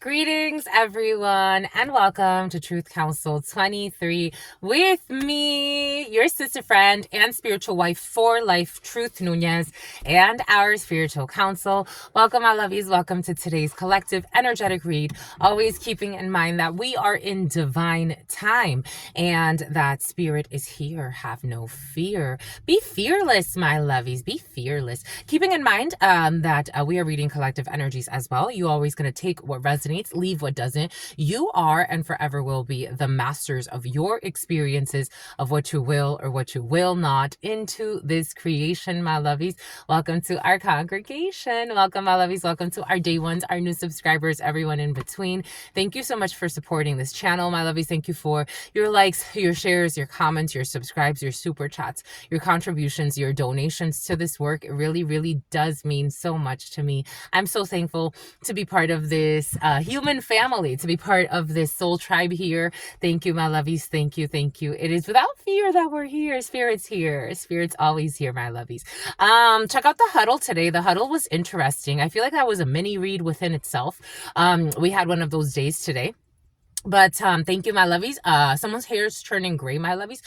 Greetings, everyone, and welcome to Truth Council 23 with me, your sister friend and spiritual wife for life, Truth Nunez, and our spiritual counsel. Welcome, my lovies. Welcome to today's collective energetic read. Always keeping in mind that we are in divine time and that spirit is here. Have no fear. Be fearless, my lovies. Be fearless. Keeping in mind that we are reading collective energies as well. You're always going to take what resonates, leave what doesn't. You are and forever will be the masters of your experiences, of what you will or what you will not into this creation, my lovies. Welcome to our congregation. Welcome, my lovies. Welcome to our day ones, our new subscribers, everyone in between. Thank you so much for supporting this channel, my lovies. Thank you for your likes, your shares, your comments, your subscribes, your super chats, your contributions, your donations to this work. It really, really does mean so much to me. I'm so thankful to be part of this human family, to be part of this soul tribe here. Thank you, my lovies. Thank you. Thank you. It is without fear that we're here. Spirit's here. Spirit's always here, my lovies. Check out the huddle today. The huddle was interesting. I feel like that was a mini read within itself. We had one of those days today. But thank you, my lovies. Someone's hair is turning gray, my lovies.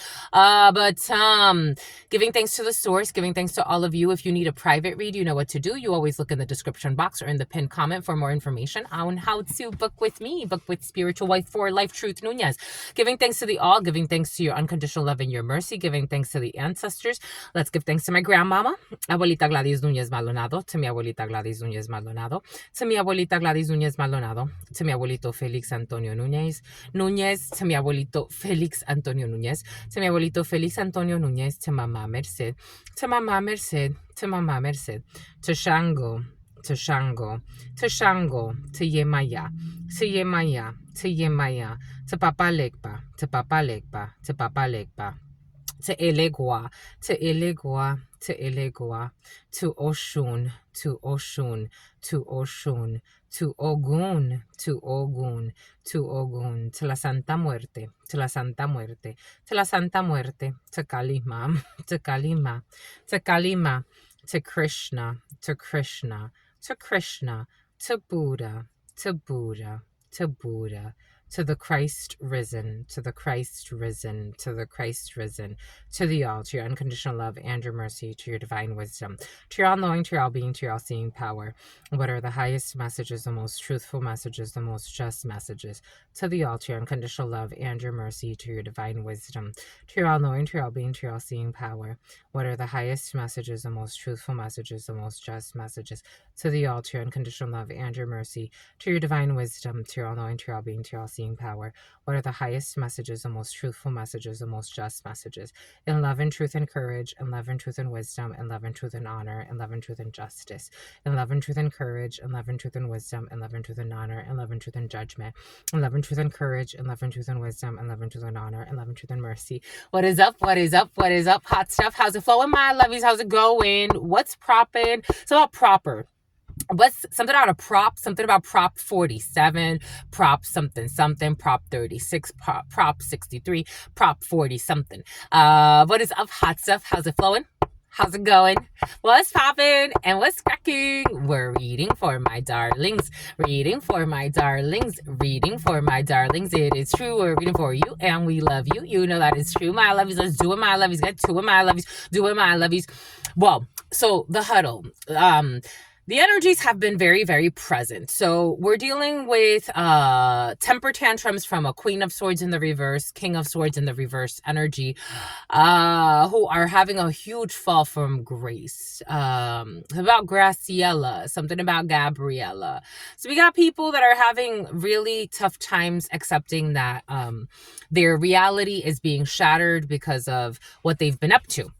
Giving thanks to the source, giving thanks to all of you. If you need a private read, you know what to do. You always look in the description box or in the pinned comment for more information on how to book with me, book with spiritual wife for life, Truth Nunez. Giving thanks to the all, giving thanks to your unconditional love and your mercy, giving thanks to the ancestors. Let's give thanks to my grandmama, Abuelita Gladys Nunez Maldonado, to mi abuelita Gladys Nunez Maldonado, to mi abuelita Gladys Nunez Maldonado, to mi abuelito Felix Antonio Nunez, to mi abuelito Felix Antonio Nunez, to mi abuelito Felix Antonio Nunez, to Mama Merced, to Mama Merced, to Mama Merced, to Shango, to Shango, to Shango, to Yemaya, to Yemaya, to Yemaya, to Papa Legba, to Papa Legba, to Papa Legba, to Elegua, to Elegua, to Elegua, to Oshun, to Oshun, to Oshun, to Ogun, to Ogun, to Ogun, to la Santa Muerte, to la Santa Muerte, to la Santa Muerte, to Kalima, to Kalima, to Kalima, to Krishna, to Krishna, to Krishna, to Buddha, to Buddha, to Buddha, to the Christ risen, to the Christ risen, to the Christ risen, to the all, to your unconditional love and your mercy, to your divine wisdom, to your all-knowing, to your all-being, to your all-seeing power. What are the highest messages, the most truthful messages, the most just messages, to the all, to your unconditional love and your mercy, to your divine wisdom, to your all-knowing, to your all-being, to your all-seeing power. What are the highest messages, the most truthful messages, the most just messages, to the all, to your unconditional love and your mercy, to your divine wisdom, to your all-knowing, to your all-being, to your all-seeing power. What are the highest messages, the most truthful messages, the most just messages, in love and truth and courage, in love and truth and wisdom, in love and truth and honor, in love and truth and justice, in love and truth and courage, in love and truth and wisdom, in love and truth and honor, in love and truth and judgment, in love and truth and courage, in love and truth and wisdom, in love and truth and honor, in love and truth and mercy. What is up? What is up? What is up? Hot stuff. How's it flowing, my lovies? How's it going? What's propping? It's about proper. What's something about a prop, something about prop 47, prop something, prop 36, prop 63, prop 40 something. What is up, hot stuff? How's it flowing? How's it going? What's popping and what's cracking? We're reading for my darlings, reading for my darlings, reading for my darlings. It is true. We're reading for you and we love you. You know that is true, my lovies. Let's do it, my lovies. Get to it, my lovies. Do it, my lovies. Well, so the huddle. The energies have been very, very present. So we're dealing with temper tantrums from a Queen of Swords in the reverse, King of Swords in the reverse energy, who are having a huge fall from grace. About Graciela, something about Gabriella. So we got people that are having really tough times accepting that their reality is being shattered because of what they've been up to.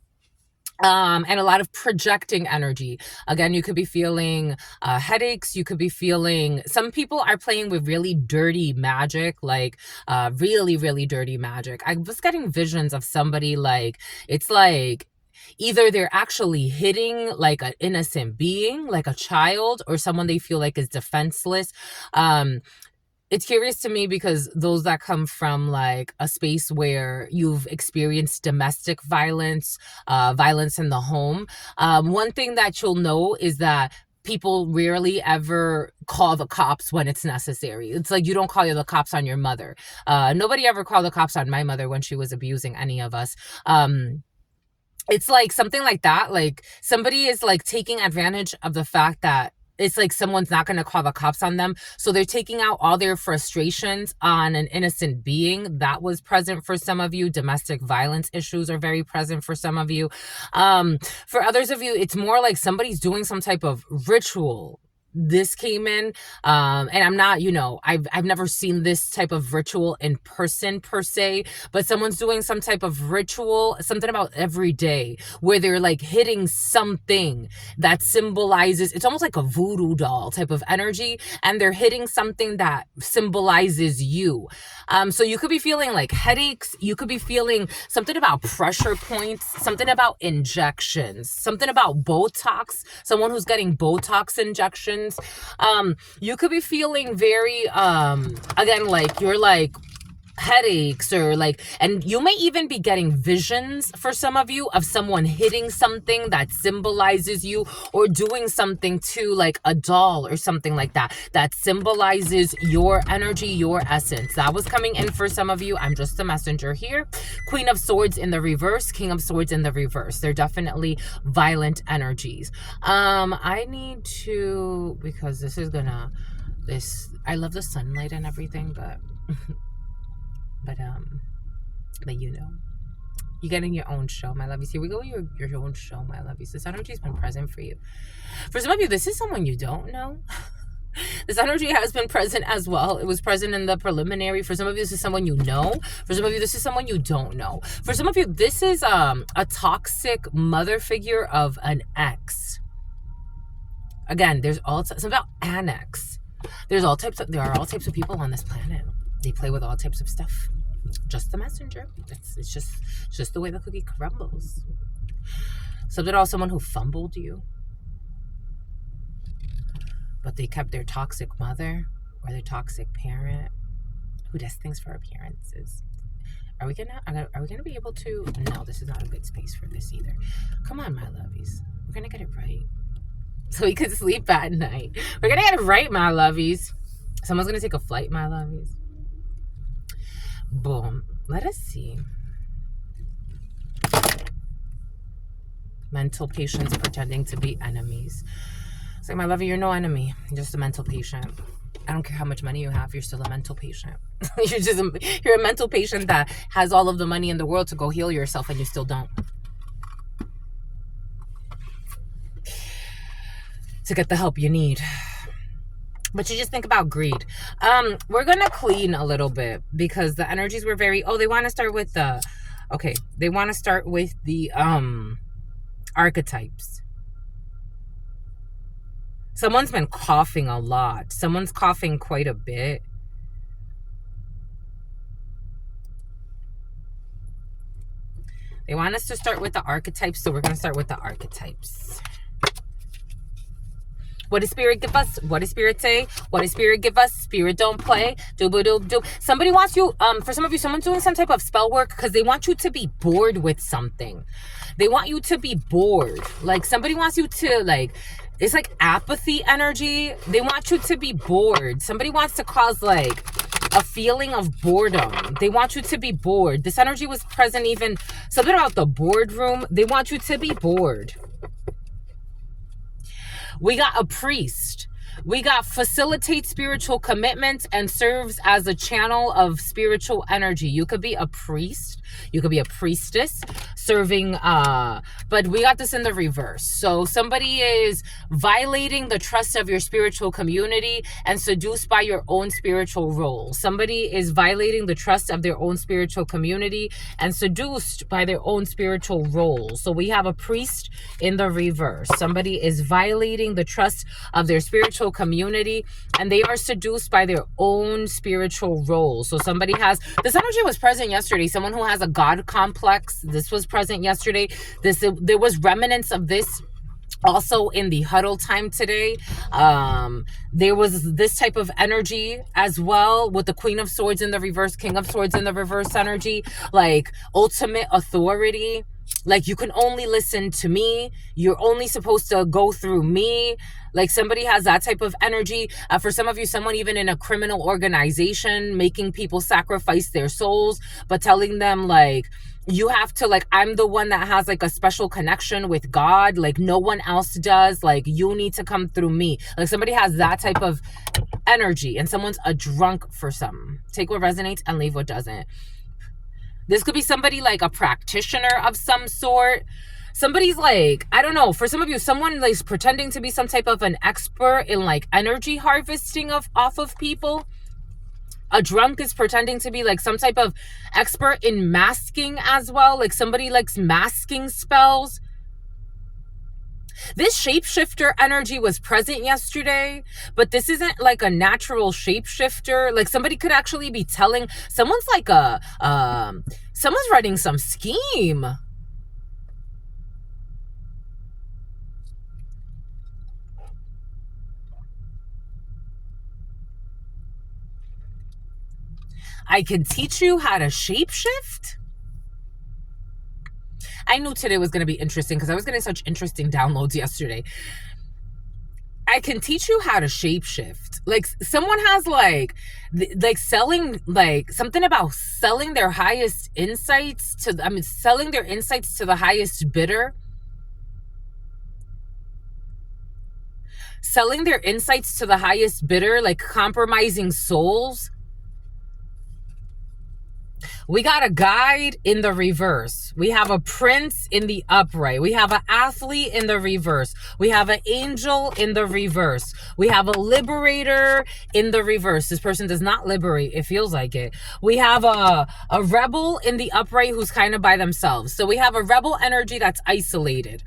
And a lot of projecting energy. Again, you could be feeling headaches. You could be feeling, some people are playing with really dirty magic, like really, really dirty magic. I was getting visions of somebody like, it's like, either they're actually hitting like an innocent being, like a child, or someone they feel like is defenseless. It's curious to me because those that come from like a space where you've experienced domestic violence, violence in the home, one thing that you'll know is that people rarely ever call the cops when it's necessary. It's like you don't call the cops on your mother. Nobody ever called the cops on my mother when she was abusing any of us. It's like something like that. Like somebody is like taking advantage of the fact that it's like someone's not going to call the cops on them. So they're taking out all their frustrations on an innocent being. That was present for some of you. Domestic violence issues are very present for some of you. For others of you, it's more like somebody's doing some type of ritual. This came in, and I'm not, I've never seen this type of ritual in person per se, but someone's doing some type of ritual, something about every day, where they're like hitting something that symbolizes, it's almost like a voodoo doll type of energy, and they're hitting something that symbolizes you. So you could be feeling like headaches, you could be feeling something about pressure points, something about injections, something about Botox, someone who's getting Botox injections. You could be feeling very, again, like you're like headaches or like, and you may even be getting visions for some of you of someone hitting something that symbolizes you or doing something to like a doll or something like that, that symbolizes your energy, your essence. That was coming in for some of you. I'm just a messenger here. Queen of Swords in the reverse, King of Swords in the reverse. They're definitely violent energies. I need to, because this is gonna, I love the sunlight and everything, but you're getting your own show, my lovies. Here we go, your own show, my lovies. This energy's been present for you. For some of you, this is someone you don't know. This energy has been present as well. It was present in the preliminary. For some of you, this is someone you know. For some of you, this is someone you don't know. For some of you, this is a toxic mother figure of an ex. Again, there's something about annex. There are all types of people on this planet. They play with all types of stuff. Just the messenger. It's just the way the cookie crumbles. Something about someone who fumbled you, but they kept their toxic mother or their toxic parent who does things for appearances. Are we gonna be able to? No, this is not a good space for this either. Come on, my lovies. We're gonna get it right, so we can sleep at night. We're gonna get it right, my lovies. Someone's gonna take a flight, my lovies. Boom. Let us see. Mental patients pretending to be enemies. It's like, my lover, you're no enemy. You're just a mental patient. I don't care how much money you have. You're still a mental patient. You're a mental patient that has all of the money in the world to go heal yourself, and you still don't. To get the help you need. But you just think about greed. We're going to clean a little bit because the energies were very... Oh, they want to start with the... Okay, they want to start with the archetypes. Someone's been coughing a lot. Someone's coughing quite a bit. They want us to start with the archetypes, so we're going to start with the archetypes. What does Spirit give us? What does Spirit say? What does Spirit give us? Spirit don't play. Do. Somebody wants you, for some of you, someone's doing some type of spell work because they want you to be bored with something. They want you to be bored. Like somebody wants you to like, it's like apathy energy. They want you to be bored. Somebody wants to cause like a feeling of boredom. They want you to be bored. This energy was present even, something about the boardroom. They want you to be bored. We got a priest. We got facilitates spiritual commitments and serves as a channel of spiritual energy. You could be a priest. You could be a priestess serving, but we got this in the reverse. So somebody is violating the trust of your spiritual community and seduced by your own spiritual role. Somebody is violating the trust of their own spiritual community and seduced by their own spiritual role. So we have a priest in the reverse. Somebody is violating the trust of their spiritual community and they are seduced by their own spiritual role. So somebody has, this energy was present yesterday. Someone who has a God complex. This was present yesterday. There was remnants of this also in the huddle time today. There was this type of energy as well with the Queen of Swords in the reverse, King of Swords in the reverse energy, like ultimate authority. Like, you can only listen to me. You're only supposed to go through me. Like, somebody has that type of energy. For some of you, someone even in a criminal organization, making people sacrifice their souls, but telling them, like, you have to, like, I'm the one that has, like, a special connection with God. Like, no one else does. Like, you need to come through me. Like, somebody has that type of energy, and someone's a drunk for something. Take what resonates and leave what doesn't. This could be somebody like a practitioner of some sort. Somebody's like, I don't know, for some of you, someone is pretending to be some type of an expert in like energy harvesting off of people. A drunk is pretending to be like some type of expert in masking as well. Like, somebody likes masking spells. This shapeshifter energy was present yesterday, but this isn't like a natural shapeshifter. Like, somebody could actually be telling, someone's like someone's running some scheme. I can teach you how to shapeshift. I knew today was going to be interesting because I was getting such interesting downloads yesterday. I can teach you how to shapeshift. Like, someone has like selling, like something about selling their highest insights to, selling their insights to the highest bidder. Selling their insights to the highest bidder, like compromising souls. We got a guide in the reverse. We have a prince in the upright. We have an athlete in the reverse. We have an angel in the reverse. We have a liberator in the reverse. This person does not liberate. It feels like it. We have a rebel in the upright who's kind of by themselves. So we have a rebel energy that's isolated.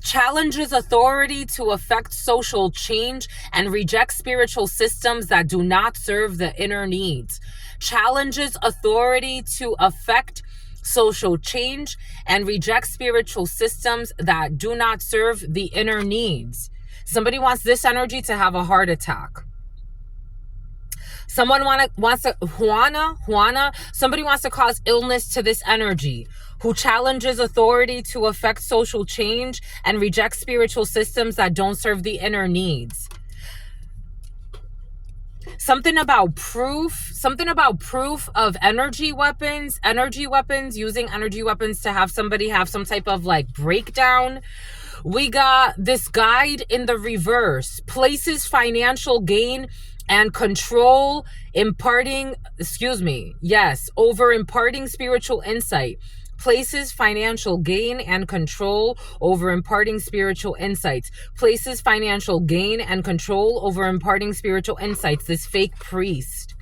Challenges authority to affect social change and rejects spiritual systems that do not serve the inner needs. Challenges authority to affect social change and rejects spiritual systems that do not serve the inner needs. Somebody wants this energy to have a heart attack. Someone wants to, Juana, somebody wants to cause illness to this energy, who challenges authority to affect social change and rejects spiritual systems that don't serve the inner needs. Something about proof of energy weapons, using energy weapons to have somebody have some type of like breakdown. We got this guide in the reverse, places financial gain and control, imparting spiritual insight. Places financial gain and control over imparting spiritual insights. Places financial gain and control over imparting spiritual insights. This fake priest.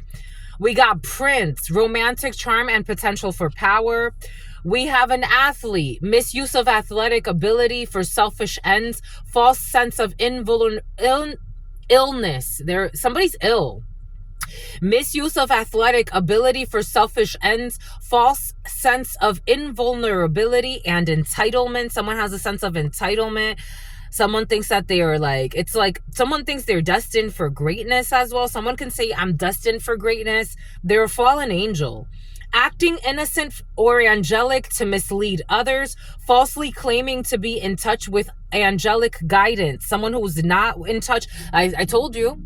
We got prince, romantic charm and potential for power. We have an athlete, misuse of athletic ability for selfish ends, false sense of illness. Somebody's ill. Misuse of athletic ability for selfish ends, false sense of invulnerability and entitlement. Someone has a sense of entitlement. Someone thinks that they are like, it's like someone thinks they're destined for greatness as well. Someone can say, I'm destined for greatness. They're a fallen angel. Acting innocent or angelic to mislead others, falsely claiming to be in touch with angelic guidance. Someone who's not in touch. I told you.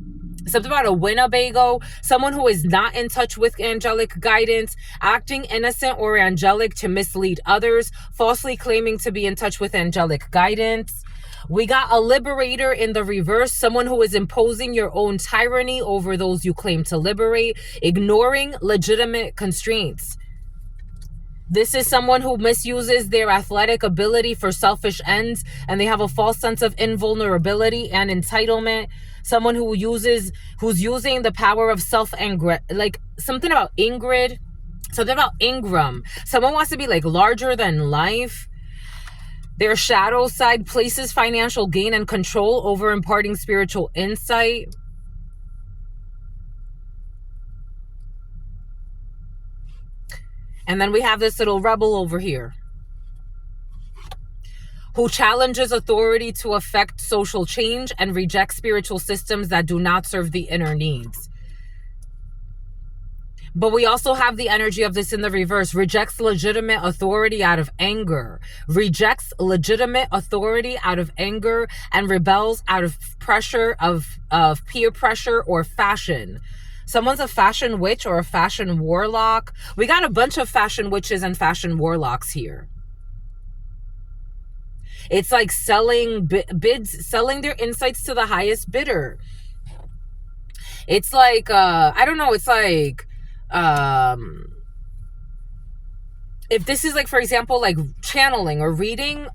Something about a Winnebago, someone who is not in touch with angelic guidance, acting innocent or angelic to mislead others, falsely claiming to be in touch with angelic guidance. We got a liberator in the reverse, someone who is imposing your own tyranny over those you claim to liberate, ignoring legitimate constraints. This is someone who misuses their athletic ability for selfish ends, and they have a false sense of invulnerability and entitlement. Someone who's using the power of like something about Ingrid, something about Ingram. Someone wants to be like larger than life. Their shadow side, places financial gain and control over imparting spiritual insight. And then we have this little rebel over here, who challenges authority to affect social change and rejects spiritual systems that do not serve the inner needs. But we also have the energy of this in the reverse. Rejects legitimate authority out of anger. Rejects legitimate authority out of anger and rebels out of pressure of peer pressure or fashion. Someone's a fashion witch or a fashion warlock. We got a bunch of fashion witches and fashion warlocks here. It's like selling bids, selling their insights to the highest bidder. It's like, I don't know, it's like, if this is like, for example, like channeling or reading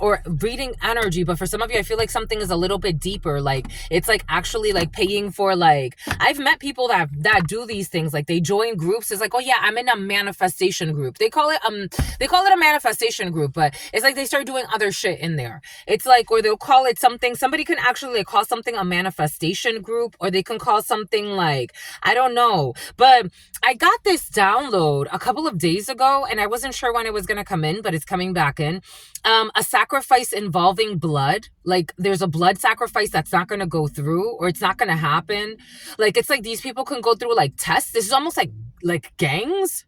energy, but for some of you, I feel like something is a little bit deeper. Like it's like actually like paying for, like, I've met people that do these things. Like they join groups. It's like, oh yeah, I'm in a manifestation group. They call it a manifestation group, but it's like they start doing other shit in there. It's like, or they'll call it something. Somebody can actually like call something a manifestation group, or they can call something like, I don't know. But I got this download a couple of days ago, and I wasn't sure when it was going to come in, but it's coming back in. A sacrifice involving blood. Like there's a blood sacrifice that's not going to go through, or it's not going to happen. Like it's like these people can go through like tests. This is almost like gangs.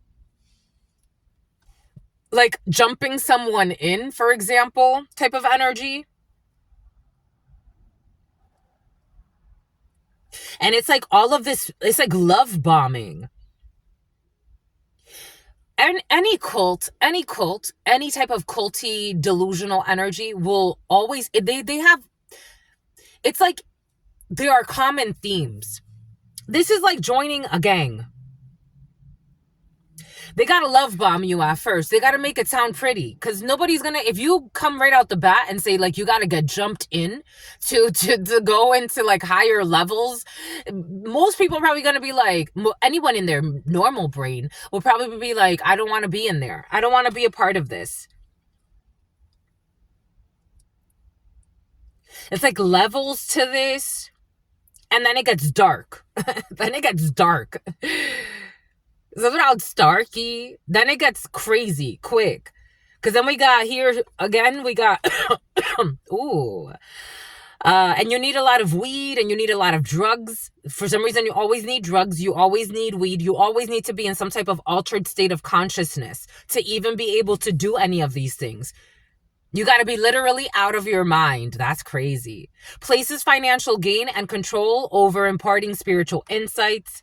Like jumping someone in, for example, type of energy. And it's like all of this, it's like love bombing. And any cult, any type of culty, delusional energy will always, they have, it's like there are common themes. This is like joining a gang. They gotta love bomb you at first. They gotta make it sound pretty, because nobody's gonna, if you come right out the bat and say like you gotta get jumped in to go into like higher levels, most people are probably gonna be like, anyone in their normal brain will probably be like, I don't want to be in there. I don't want to be a part of this. It's like levels to this, and then it gets dark. Then it gets dark. Something out starky. Then it gets crazy quick. Because then we got here again, we got ooh. And you need a lot of weed, and you need a lot of drugs. For some reason, you always need drugs. You always need weed. You always need to be in some type of altered state of consciousness to even be able to do any of these things. You got to be literally out of your mind. That's crazy. Places financial gain and control over imparting spiritual insights.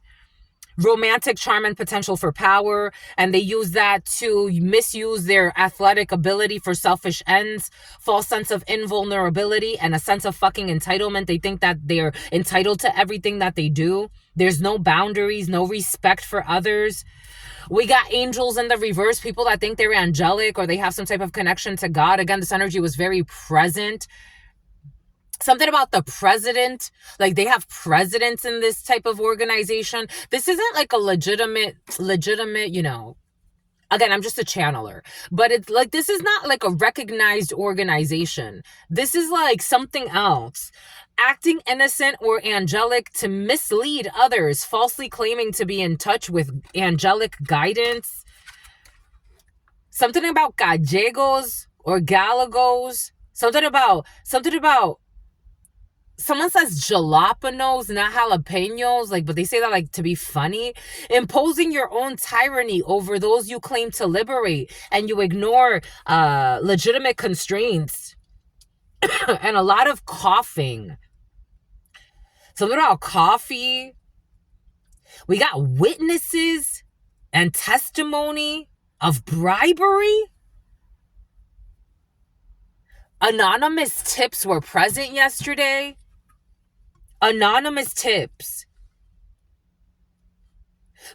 Romantic charm and potential for power, and they use that to misuse their athletic ability for selfish ends. False sense of invulnerability and a sense of fucking entitlement. They think that they're entitled to everything that they do. There's no boundaries, no respect for others. We got angels in the reverse, people that think they're angelic or they have some type of connection to God. Again, this energy was very present. Something about the president, like they have presidents in this type of organization. This isn't like a legitimate, you know, again, I'm just a channeler, but it's like, this is not like a recognized organization. This is like something else. Acting innocent or angelic to mislead others, falsely claiming to be in touch with angelic guidance. Something about gallegos or galagos. Something about someone says jalapenos, not jalapenos, like, but they say that like to be funny. Imposing your own tyranny over those you claim to liberate, and you ignore legitimate constraints. And a lot of coughing. Something about coffee. We got witnesses and testimony of bribery. Anonymous tips were present yesterday. Anonymous tips.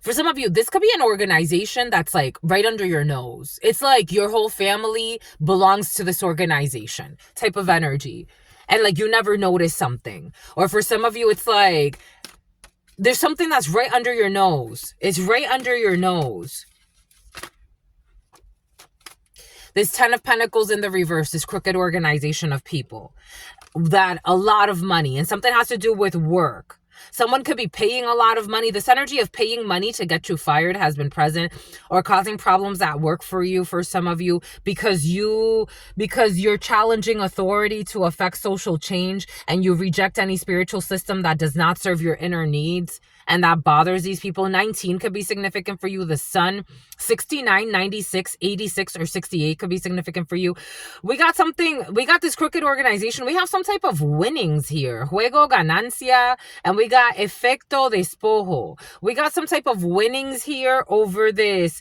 For some of you, this could be an organization that's like right under your nose. It's like your whole family belongs to this organization type of energy. And like you never notice something. Or for some of you, it's like there's something that's right under your nose. It's right under your nose. This 10 of Pentacles in the reverse, this crooked organization of people. That a lot of money, and something has to do with work. Someone could be paying a lot of money. This energy of paying money to get you fired has been present, or causing problems at work for you, for some of you, because you're challenging authority to affect social change, and you reject any spiritual system that does not serve your inner needs. and that bothers these people. 19 could be significant for you. The sun, 69, 96, 86, or 68 could be significant for you. We got this crooked organization. We have some type of winnings here. Juego ganancia, and we got efecto despojo. We got some type of winnings here over this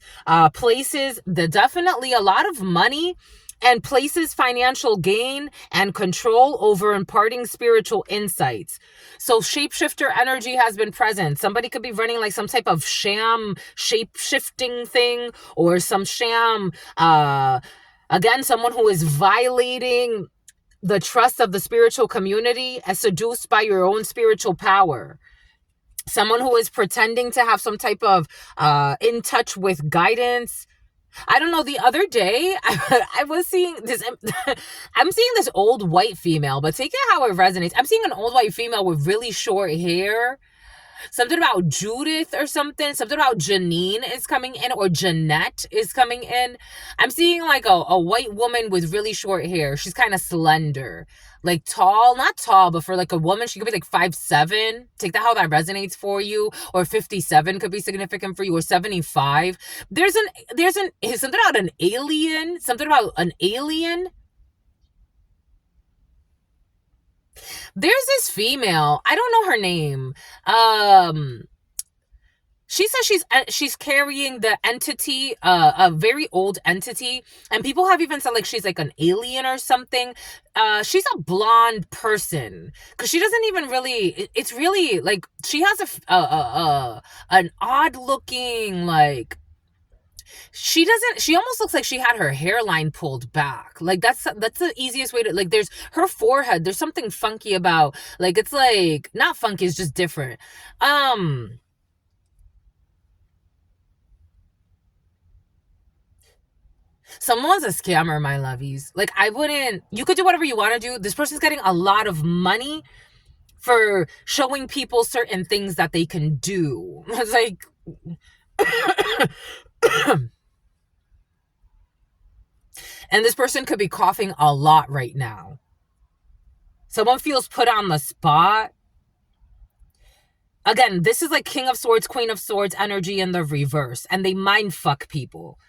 places. Definitely a lot of money and places financial gain and control over imparting spiritual insights. So shapeshifter energy has been present. Somebody could be running like some type of sham shape-shifting thing, or some sham, again, someone who is violating the trust of the spiritual community as seduced by your own spiritual power. Someone who is pretending to have some type of in touch with guidance. I don't know, the other day, I was seeing this, I'm seeing this old white female, but take it how it resonates. I'm seeing an old white female with really short hair. Something about Judith or something about Janine is coming in, or Jeanette is coming in. I'm seeing like a white woman with really short hair. She's kind of slender, like tall, not tall, but for like a woman, she could be like 5'7". Take that how that resonates for you. Or 57 could be significant for you, or 75. There's something about an alien, There's this female, I don't know her name. She says she's carrying the entity, a very old entity, and people have even said like she's like an alien or something. She's a blonde person, because she doesn't even really. It's really like she has an odd looking, like, she almost looks like she had her hairline pulled back. Like that's the easiest way to, like, there's her forehead, there's something funky about, like, it's like not funky, it's just different. Someone's a scammer, my lovies. Like, you could do whatever you want to do. This person's getting a lot of money for showing people certain things that they can do. It's like and this person could be coughing a lot right now. Someone feels put on the spot. Again, this is like King of Swords, Queen of Swords energy in the reverse, and they mind fuck people.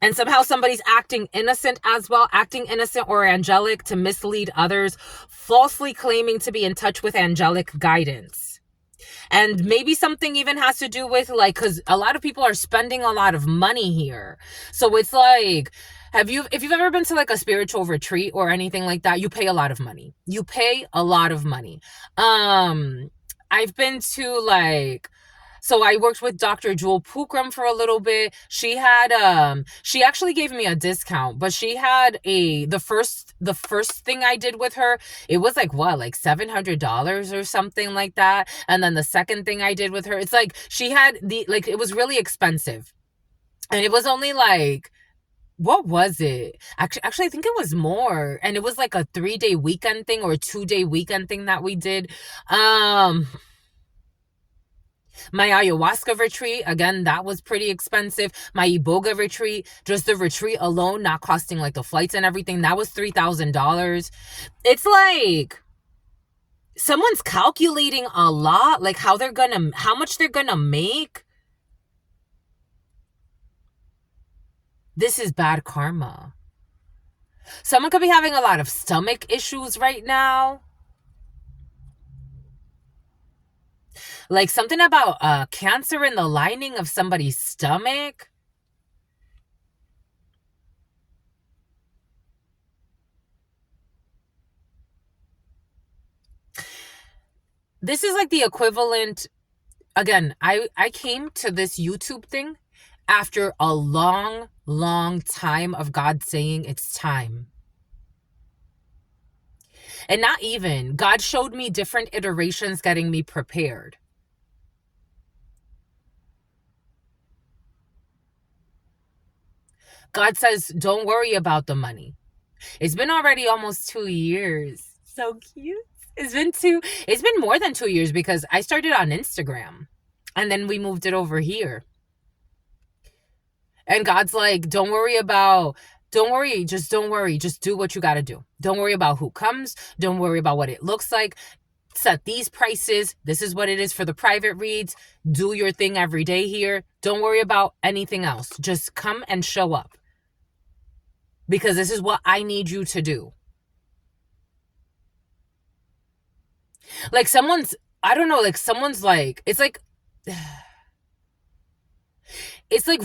And somehow somebody's acting innocent as well, acting innocent or angelic to mislead others, falsely claiming to be in touch with angelic guidance. And maybe something even has to do with, like, because a lot of people are spending a lot of money here. So it's like, if you've ever been to like a spiritual retreat or anything like that, you pay a lot of money. I've been to like, so I worked with Dr. Jewel Pukram for a little bit. She actually gave me a discount, but she had the first thing I did with her, it was like what, like $700 or something like that. And then the second thing I did with her, it's like she had it was really expensive. And it was only like, what was it? Actually, I think it was more. And it was like a 3-day weekend thing or a 2-day weekend thing that we did. My ayahuasca retreat, again, that was pretty expensive. My iboga retreat, just the retreat alone, not costing like the flights and everything, that was $3,000. It's like someone's calculating a lot, like how much they're gonna make. This is bad karma. Someone could be having a lot of stomach issues right now. Like something about cancer in the lining of somebody's stomach. This is like the equivalent. Again, I came to this YouTube thing after a long, long time of God saying it's time. And not even. God showed me different iterations getting me prepared. God says, don't worry about the money. It's been already almost 2 years. So cute. It's been more than 2 years, because I started on Instagram and then we moved it over here. And God's like, don't worry, just don't worry. Just do what you got to do. Don't worry about who comes. Don't worry about what it looks like. set these prices. This is what it is for the private reads. Do your thing every day here. Don't worry about anything else. Just come and show up. Because this is what I need you to do. Like someone's, I don't know, like someone's like, it's like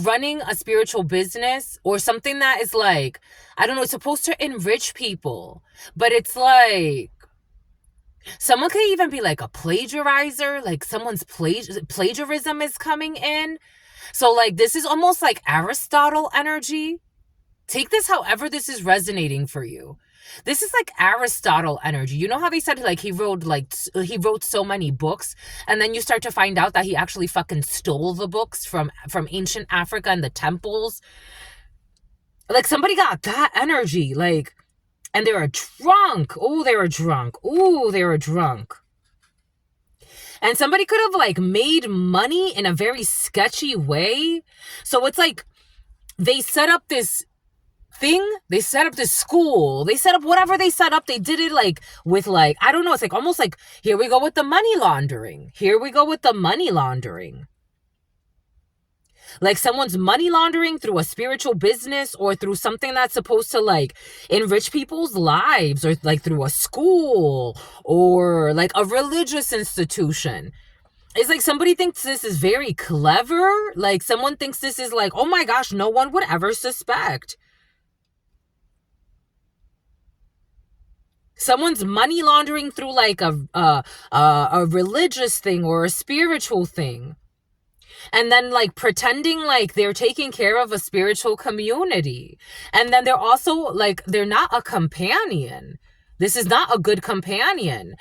running a spiritual business or something that is like, I don't know, it's supposed to enrich people. But it's like, someone could even be like a plagiarizer, like someone's plagiarism is coming in. So like this is almost like Aristotle energy. Take this however this is resonating for you. This is like Aristotle energy. You know how they said like he wrote so many books, and then you start to find out that he actually fucking stole the books from ancient Africa and the temples. Like somebody got that energy, like, and they were drunk. Oh, they were drunk. Oh, they were drunk. And somebody could have like made money in a very sketchy way. So it's like they set up this thing, they set up this school, they set up whatever they set up, they did it like with like, I don't know, it's like almost like, here we go with the money laundering. Here we go with the money laundering. Like someone's money laundering through a spiritual business or through something that's supposed to like enrich people's lives, or like through a school or like a religious institution. It's like somebody thinks this is very clever. Like someone thinks this is like, oh my gosh, no one would ever suspect. Someone's money laundering through like a religious thing or a spiritual thing. And then like pretending like they're taking care of a spiritual community. And then they're also like, they're not a companion. This is not a good companion.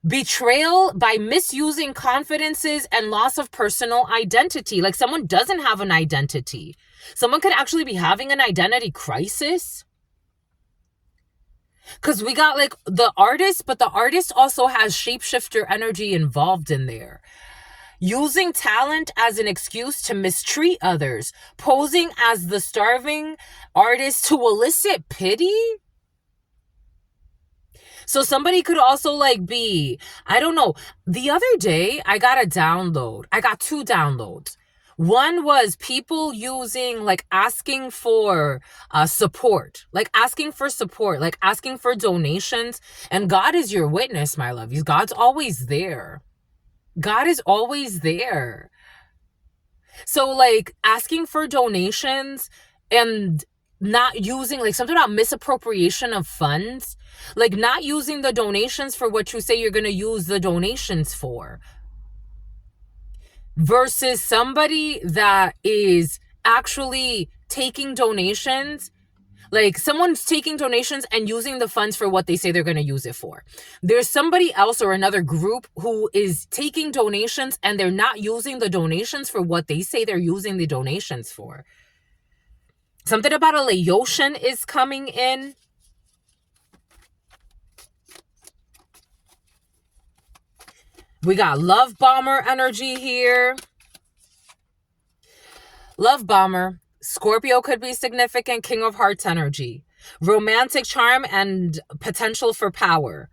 Betrayal by misusing confidences and loss of personal identity. Like someone doesn't have an identity. Someone could actually be having an identity crisis. Because we got like the artist, but the artist also has shapeshifter energy involved in there. Using talent as an excuse to mistreat others. Posing as the starving artist to elicit pity. So somebody could also like be, I don't know. The other day, I got two downloads. One was people using, like asking for support, like asking for donations. And God is your witness, my love. God's always there. God is always there. So like asking for donations and not using, like something about misappropriation of funds, like not using the donations for what you say you're going to use the donations for. Versus somebody that is actually taking donations, like someone's taking donations and using the funds for what they say they're going to use it for. There's somebody else or another group who is taking donations and they're not using the donations for what they say they're using the donations for. Something about a Laotian is coming in. We got love bomber energy here. Love bomber. Scorpio could be significant. King of Hearts energy. Romantic charm and potential for power.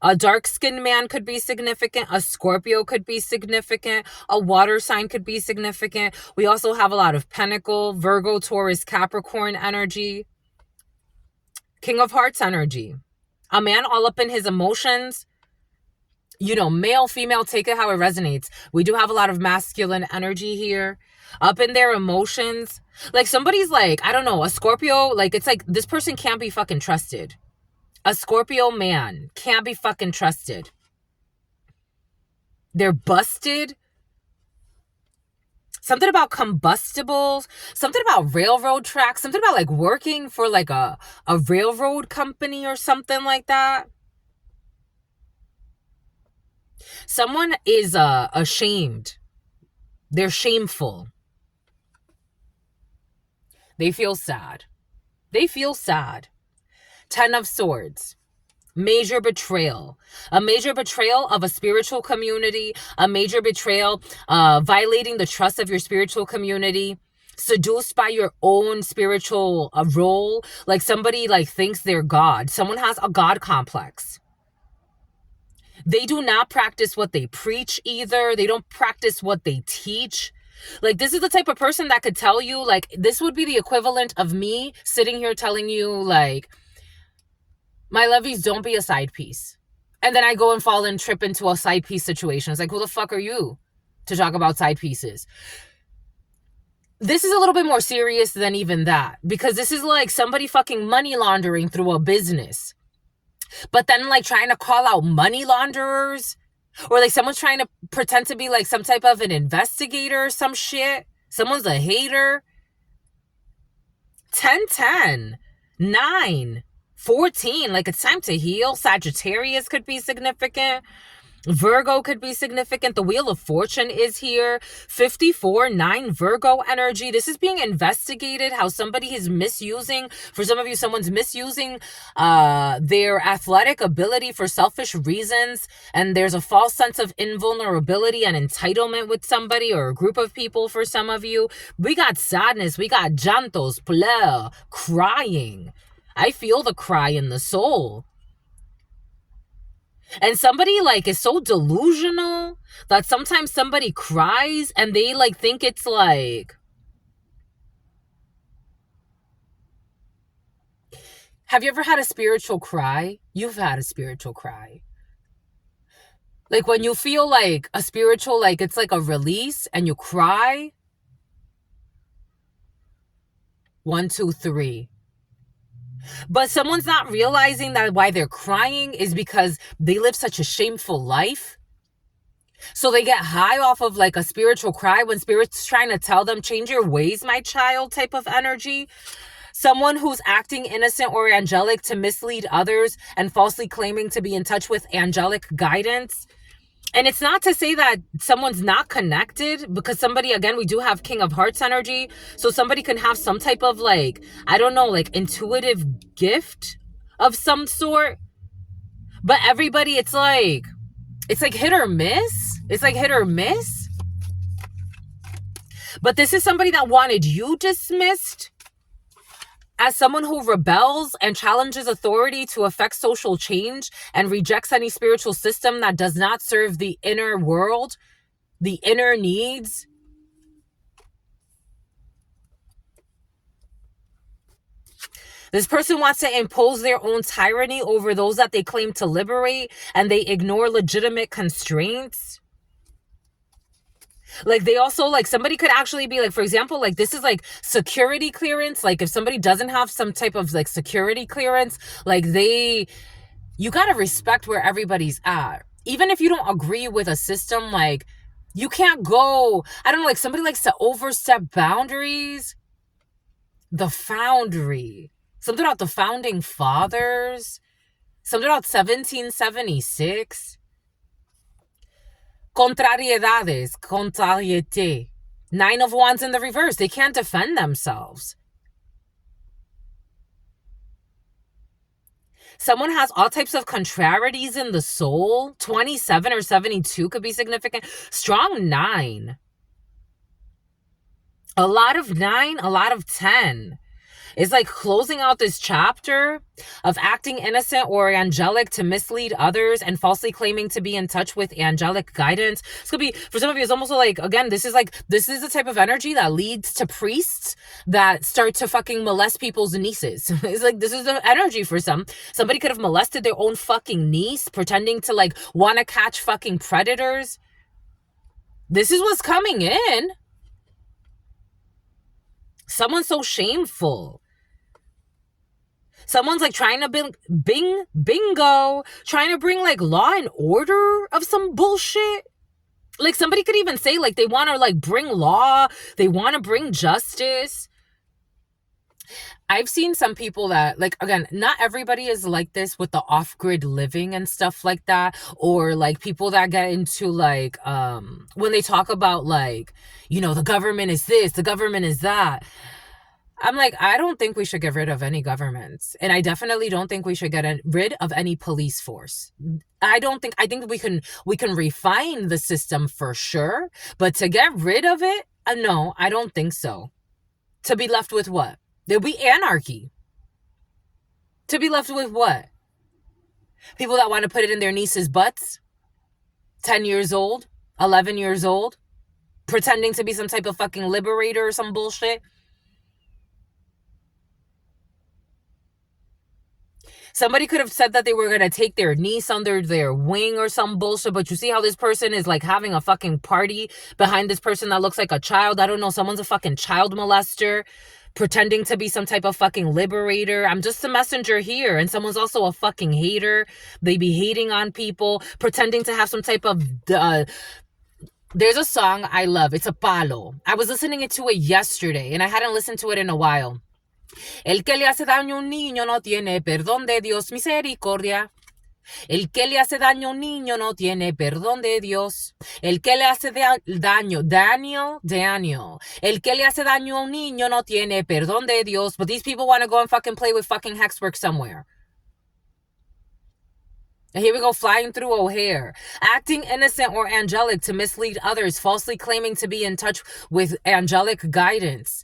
A dark-skinned man could be significant. A Scorpio could be significant. A water sign could be significant. We also have a lot of Pentacle, Virgo, Taurus, Capricorn energy. King of Hearts energy. A man all up in his emotions. You know, male, female, take it how it resonates. We do have a lot of masculine energy here. Up in their emotions. Like somebody's like, I don't know, a Scorpio, like it's like this person can't be fucking trusted. A Scorpio man can't be fucking trusted. They're busted. Something about combustibles. Something about railroad tracks. Something about like working for like a railroad company or something like that. Someone is ashamed. They're shameful. They feel sad. They feel sad. 10 of Swords. Major betrayal. A major betrayal of a spiritual community. A major betrayal, violating the trust of your spiritual community. Seduced by your own spiritual role. Like somebody like thinks they're God. Someone has a God complex. They do not practice what they preach either. They don't practice what they teach. Like, this is the type of person that could tell you, like, this would be the equivalent of me sitting here telling you, like, my lovies, don't be a side piece. And then I go and fall and trip into a side piece situation. It's like, who the fuck are you to talk about side pieces? This is a little bit more serious than even that, because this is like somebody fucking money laundering through a business, but then like trying to call out money launderers, or like someone's trying to pretend to be like some type of an investigator or some shit. Someone's a hater. 10, 10, 9, 14. Like, it's time to heal. Sagittarius could be significant. Virgo could be significant. The Wheel of Fortune is here. 54, 9 Virgo energy. This is being investigated, how somebody is misusing, for some of you, someone's misusing their athletic ability for selfish reasons. And there's a false sense of invulnerability and entitlement with somebody or a group of people for some of you. We got sadness. We got llantos, pleurs, crying. I feel the cry in the soul. And somebody like is so delusional that sometimes somebody cries and they like think it's like, have you ever had a spiritual cry? You've had a spiritual cry. Like when you feel like a spiritual, like it's like a release and you cry. 1, 2, 3. But someone's not realizing that why they're crying is because they live such a shameful life. So they get high off of like a spiritual cry when spirit's trying to tell them, change your ways, my child, type of energy. Someone who's acting innocent or angelic to mislead others and falsely claiming to be in touch with angelic guidance. And it's not to say that someone's not connected, because somebody, again, we do have King of Hearts energy. So somebody can have some type of like, I don't know, like intuitive gift of some sort. But everybody, it's like hit or miss. It's like hit or miss. But this is somebody that wanted you dismissed as someone who rebels and challenges authority to affect social change and rejects any spiritual system that does not serve the inner world, the inner needs. This person wants to impose their own tyranny over those that they claim to liberate, and they ignore legitimate constraints. Like they also, like somebody could actually be like, for example, like this is like security clearance. Like if somebody doesn't have some type of like security clearance, like you got to respect where everybody's at. Even if you don't agree with a system, like you can't go, I don't know, like somebody likes to overstep boundaries. The foundry. Something about the founding fathers. Something about 1776. Contrariedades, contrariete. 9 of Wands in the reverse. They can't defend themselves. Someone has all types of contrarieties in the soul. 27 or 72 could be significant. Strong 9. A lot of 9, a lot of 10. It's like closing out this chapter of acting innocent or angelic to mislead others and falsely claiming to be in touch with angelic guidance. This could be, for some of you, it's almost like, again, this is the type of energy that leads to priests that start to fucking molest people's nieces. It's like, this is the energy for some. Somebody could have molested their own fucking niece, pretending to like want to catch fucking predators. This is what's coming in. Someone's so shameful. Someone's like trying to bingo, trying to bring like law and order of some bullshit. Like somebody could even say like they want to like bring law, they want to bring justice. I've seen some people that, like, again, not everybody is like this with the off-grid living and stuff like that, or like people that get into like when they talk about like, you know, the government is this, the government is that. I'm like, I don't think we should get rid of any governments. And I definitely don't think we should get rid of any police force. I think we can refine the system for sure. But to get rid of it, no, I don't think so. To be left with what? There'll be anarchy. To be left with what? People that want to put it in their nieces' butts? 10 years old, 11 years old, pretending to be some type of fucking liberator or some bullshit. Somebody could have said that they were going to take their niece under their wing or some bullshit, but you see how this person is like having a fucking party behind this person that looks like a child? I don't know. Someone's a fucking child molester pretending to be some type of fucking liberator. I'm just a messenger here. And someone's also a fucking hater. They be hating on people, pretending to have some type of... there's a song I love. It's a palo. I was listening to it yesterday, and I hadn't listened to it in a while. El que le hace daño a un niño no tiene perdón de Dios, misericordia. El que le hace daño a un niño no tiene perdón de Dios. El que le hace daño, Daniel. El que le hace daño a un niño no tiene perdón de Dios. But these people want to go and fucking play with fucking hexwork somewhere. And here we go, flying through O'Hare. Acting innocent or angelic to mislead others, falsely claiming to be in touch with angelic guidance.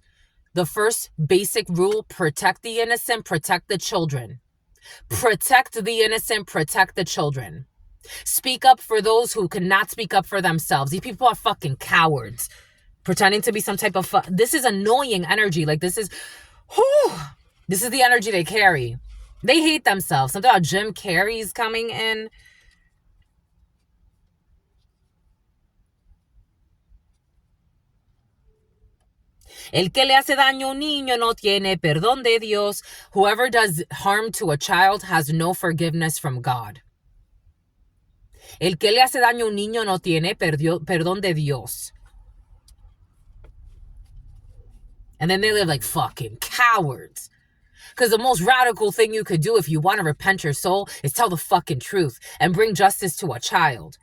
The first basic rule, protect the innocent, protect the children. Protect the innocent, protect the children. Speak up for those who cannot speak up for themselves. These people are fucking cowards. Pretending to be some type of... This is annoying energy. Like, this is... This is the energy they carry. They hate themselves. Something about Jim Carrey's coming in. El que le hace daño a un niño no tiene perdón de Dios. Whoever does harm to a child has no forgiveness from God. El que le hace daño a un niño no tiene perdón de Dios. And then they live like fucking cowards. Because the most radical thing you could do if you want to repent your soul is tell the fucking truth and bring justice to a child.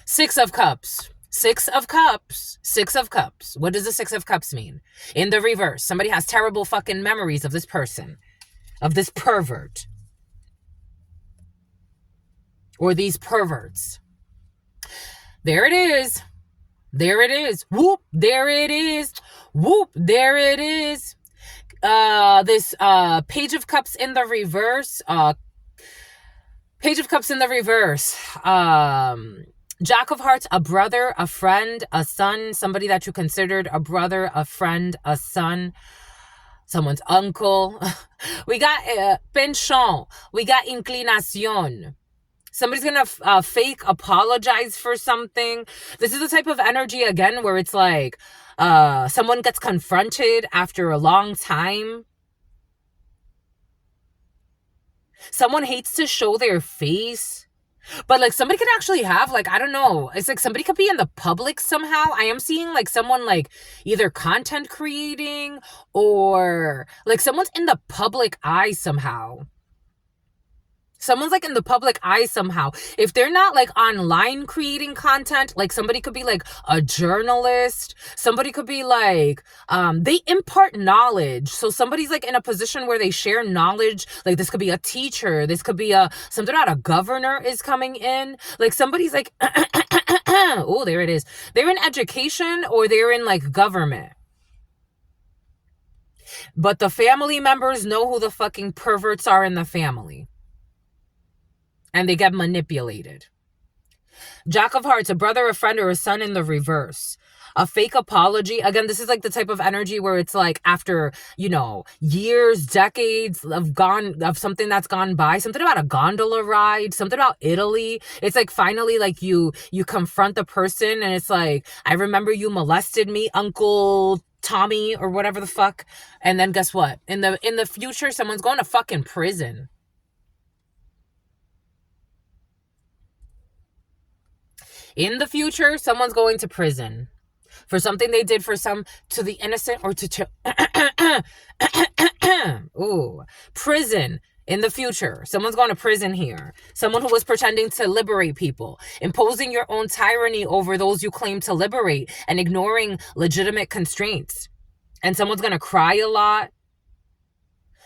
Six of Cups. Six of Cups. Six of Cups. What does the Six of Cups mean? In the reverse, somebody has terrible fucking memories of this person, of this pervert, or these perverts. There it is. There it is. Whoop. There it is. Whoop. There it is. This Page of Cups in the reverse. Page of Cups in the reverse. Jack of Hearts, a brother, a friend, a son, somebody that you considered a brother, a friend, a son, someone's uncle. We got penchant. We got inclinación. Somebody's going to fake apologize for something. This is the type of energy, again, where it's like someone gets confronted after a long time. Someone hates to show their face. But, like, somebody could actually have, like, I don't know. It's like somebody could be in the public somehow. I am seeing, like, someone, like, either content creating or, like, someone's in the public eye somehow. Someone's like in the public eye somehow. If they're not like online creating content, like somebody could be like a journalist. Somebody could be like, they impart knowledge. So somebody's like in a position where they share knowledge. Like this could be a teacher. This could be something about a governor is coming in. Like somebody's like, oh, there it is. They're in education or they're in like government. But the family members know who the fucking perverts are in the family. And they get manipulated. Jack of Hearts, a brother, a friend, or a son in the reverse. A fake apology. Again, this is like the type of energy where it's like after, you know, years, decades of something that's gone by. Something about a gondola ride. Something about Italy. It's like finally like you confront the person and it's like, I remember you molested me, Uncle Tommy, or whatever the fuck. And then guess what? In the future, someone's going to fucking prison. In the future, someone's going to prison for something they did to the innocent or to ooh, prison in the future. Someone's going to prison here. Someone who was pretending to liberate people, imposing your own tyranny over those you claim to liberate and ignoring legitimate constraints. And someone's going to cry a lot.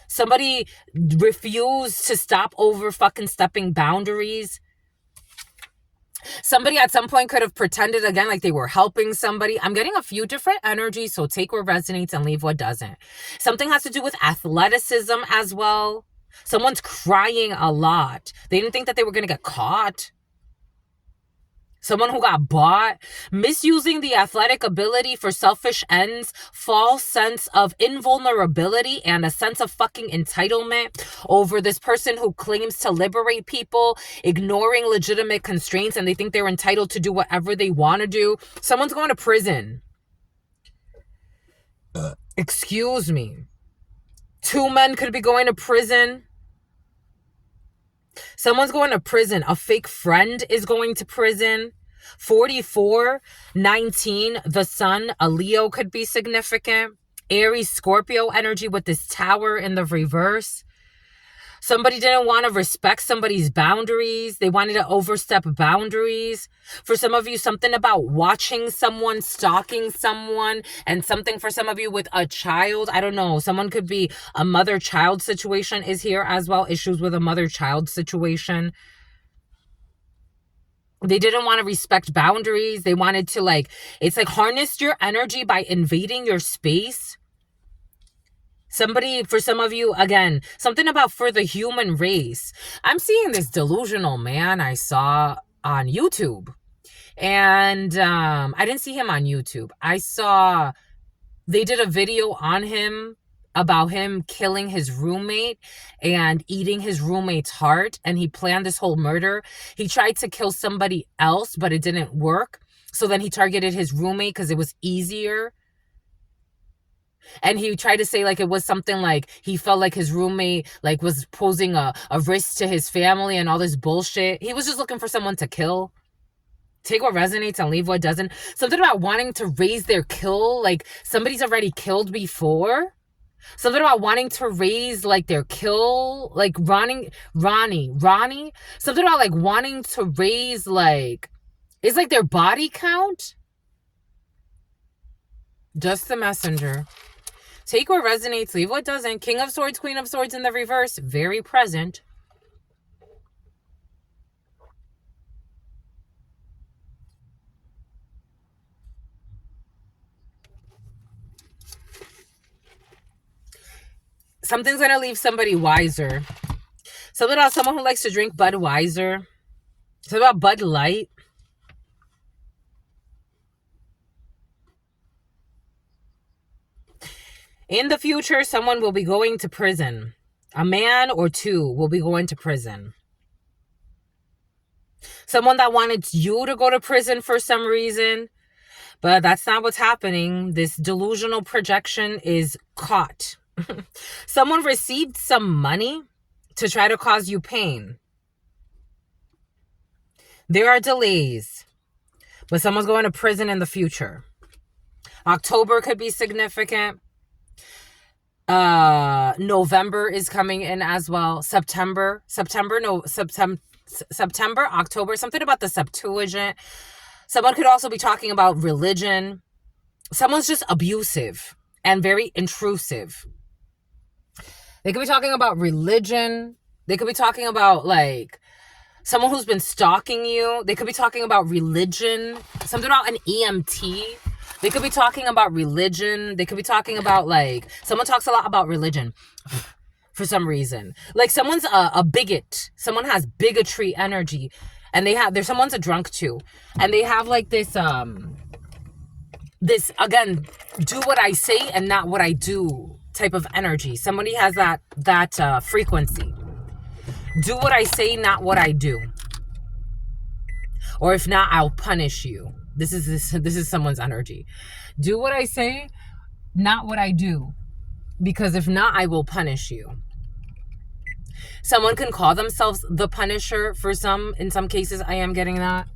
Somebody refused to stop over fucking stepping boundaries. Somebody at some point could have pretended again like they were helping somebody. I'm getting a few different energies, so take what resonates and leave what doesn't. Something has to do with athleticism as well. Someone's crying a lot. They didn't think that they were going to get caught. Someone who got bought, misusing the athletic ability for selfish ends, false sense of invulnerability, and a sense of fucking entitlement over this person who claims to liberate people, ignoring legitimate constraints, and they think they're entitled to do whatever they want to do. Someone's going to prison. Excuse me. 2 men could be going to prison. Someone's going to prison. A fake friend is going to prison. 44, 19, the sun, a Leo could be significant. Aries, Scorpio energy with this tower in the reverse. Somebody didn't want to respect somebody's boundaries. They wanted to overstep boundaries. For some of you, something about watching someone, stalking someone, and something for some of you with a child. I don't know. Someone could be a mother-child situation is here as well. Issues with a mother-child situation. They didn't want to respect boundaries. They wanted to it's like harness your energy by invading your space. Somebody, for some of you, again, something about for the human race. I'm seeing this delusional man I saw on YouTube. And I didn't see him on YouTube. I saw they did a video on him about him killing his roommate and eating his roommate's heart. And he planned this whole murder. He tried to kill somebody else, but it didn't work. So then he targeted his roommate because it was easier. And he tried to say it was something like he felt like his roommate was posing a risk to his family and all this bullshit. He was just looking for someone to kill. Take what resonates and leave what doesn't. Something about wanting to raise their kill, somebody's already killed before. Something about wanting to raise their kill, Ronnie. Something about wanting to raise it's their body count. Just the messenger. Take what resonates, leave what doesn't. King of Swords, Queen of Swords in the reverse. Very present. Something's going to leave somebody wiser. Something about someone who likes to drink Budweiser. Something about Bud Light. In the future, someone will be going to prison. A man or two will be going to prison. Someone that wanted you to go to prison for some reason. But that's not what's happening. This delusional projection is caught. Someone received some money to try to cause you pain. There are delays. But someone's going to prison in the future. October could be significant. November is coming in as well. September, October, something about the Septuagint. Someone could also be talking about religion. Someone's just abusive and very intrusive. They could be talking about religion. They could be talking about someone who's been stalking you. They could be talking about religion. Something about an EMT. They could be talking about religion. They could be talking about someone talks a lot about religion for some reason. Someone's a bigot. Someone has bigotry energy. And someone's a drunk too. And they have this, again, do what I say and not what I do type of energy. Somebody has that frequency. Do what I say, not what I do. Or if not, I'll punish you. This is someone's energy. Do what I say, not what I do. Because if not, I will punish you. Someone can call themselves the Punisher for some. In some cases, I am getting that.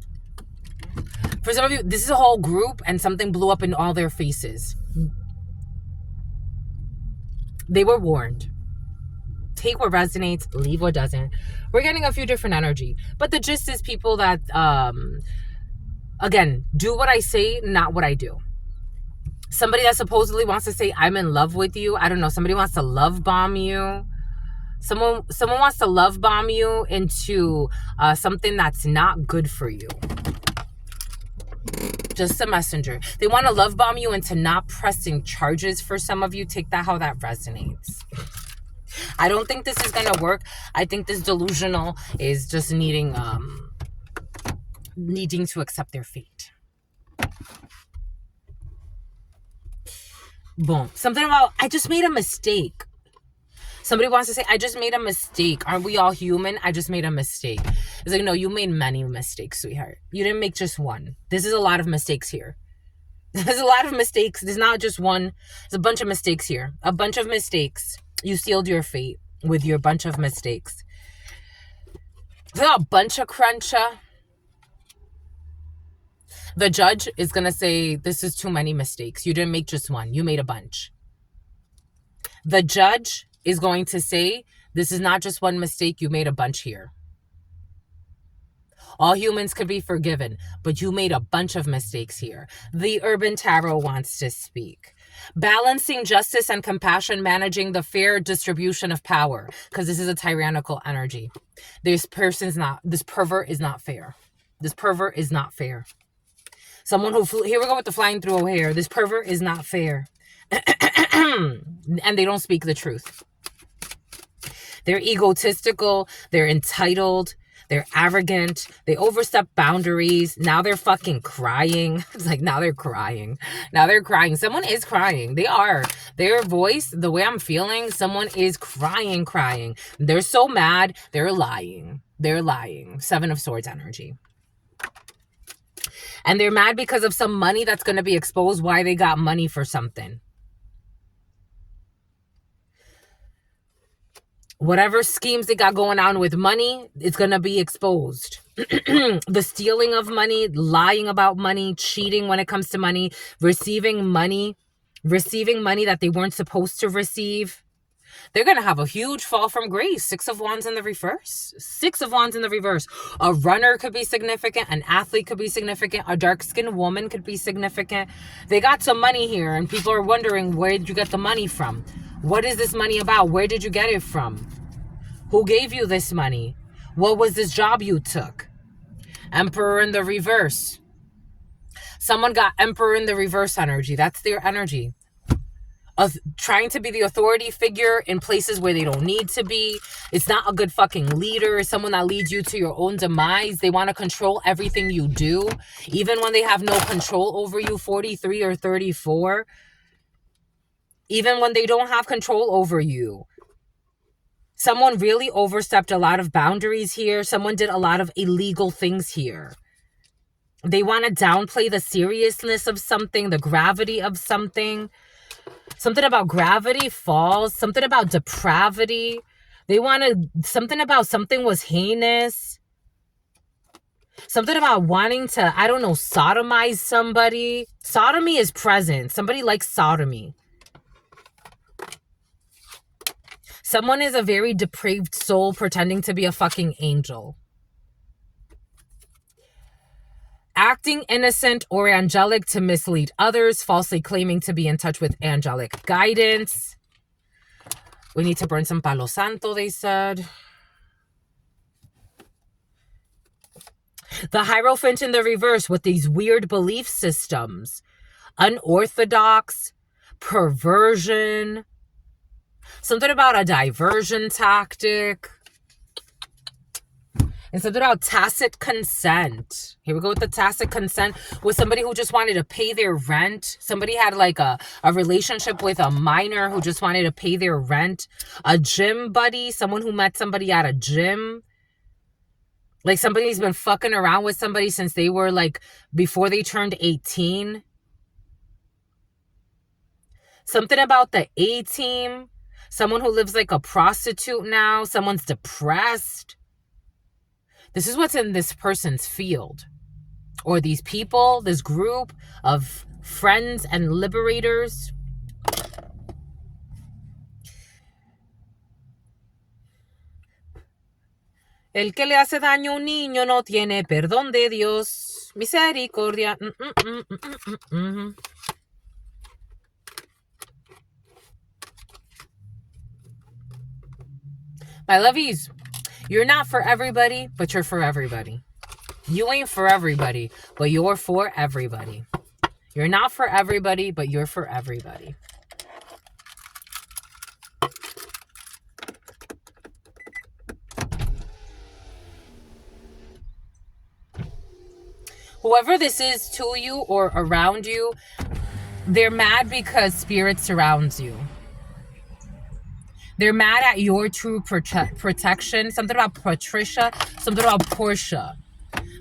For some of you, this is a whole group and something blew up in all their faces. They were warned. Take what resonates, leave what doesn't. We're getting a few different energy. But the gist is people that... again, do what I say, not what I do. Somebody that supposedly wants to say, I'm in love with you. I don't know. Somebody wants to love bomb you. Someone wants to love bomb you into something that's not good for you. just a messenger. They want to love bomb you into not pressing charges for some of you. Take that how that resonates. I don't think this is going to work. I think this delusional is just needing to accept their fate. Boom. Something about, I just made a mistake. Somebody wants to say, I just made a mistake. Aren't we all human? I just made a mistake. It's like, no, you made many mistakes, sweetheart. You didn't make just one. This is a lot of mistakes here. There's a lot of mistakes. There's not just one. There's a bunch of mistakes here. A bunch of mistakes. You sealed your fate with your bunch of mistakes. There's a bunch of cruncha. The judge is going to say, this is too many mistakes. You didn't make just one. You made a bunch. The judge is going to say, this is not just one mistake, you made a bunch here. All humans could be forgiven, but you made a bunch of mistakes here. The Urban Tarot wants to speak. Balancing justice and compassion, managing the fair distribution of power, because this is a tyrannical energy. This pervert is not fair. This pervert is not fair. Someone who here we go with the flying through hair. This pervert is not fair. And they don't speak the truth. They're egotistical, they're entitled, they're arrogant, they overstep boundaries. Now they're fucking crying. It's like, now they're crying. Now they're crying. Someone is crying. They are. Their voice, the way I'm feeling, someone is crying. They're so mad, they're lying. They're lying. 7 of Swords energy. And they're mad because of some money that's going to be exposed, why they got money for something. Whatever schemes they got going on with money, it's going to be exposed. The stealing of money, lying about money, cheating when it comes to money, receiving money that they weren't supposed to receive. They're going to have a huge fall from grace. 6 of Wands in the reverse. 6 of Wands in the reverse. A runner could be significant. An athlete could be significant. A dark-skinned woman could be significant. They got some money here, and people are wondering, where did you get the money from? What is this money about? Where did you get it from? Who gave you this money? What was this job you took? Emperor in the reverse. Someone got Emperor in the reverse energy. That's their energy. Of trying to be the authority figure in places where they don't need to be. It's not a good fucking leader. Someone that leads you to your own demise. They want to control everything you do. Even when they have no control over you, 43 or 34. Even when they don't have control over you. Someone really overstepped a lot of boundaries here. Someone did a lot of illegal things here. They want to downplay the seriousness of something, the gravity of something. Something about gravity falls. Something about depravity. They wanted something about something was heinous. Something about wanting to, I don't know, sodomize somebody. Sodomy is present. Somebody likes sodomy. Someone is a very depraved soul pretending to be a fucking angel. Acting innocent or angelic to mislead others, falsely claiming to be in touch with angelic guidance. We need to burn some Palo Santo, they said. The Hierophant in the reverse with these weird belief systems. Unorthodox, perversion. Something about a diversion tactic. And something about tacit consent. Here we go with the tacit consent. With somebody who just wanted to pay their rent. Somebody had like a relationship with a minor who just wanted to pay their rent. A gym buddy. Someone who met somebody at a gym. Like somebody's been fucking around with somebody since they were like, before they turned 18. Something about the A-team. Someone who lives like a prostitute now. Someone's depressed. This is what's in this person's field. Or these people, this group of friends and liberators. El que le hace daño a un niño no tiene perdón de Dios. Misericordia. My lovies, you're not for everybody, but you're for everybody. You ain't for everybody, but you're for everybody. You're not for everybody, but you're for everybody. Whoever this is to you or around you, they're mad because spirit surrounds you. They're mad at your true protection. Something about Patricia, something about Portia.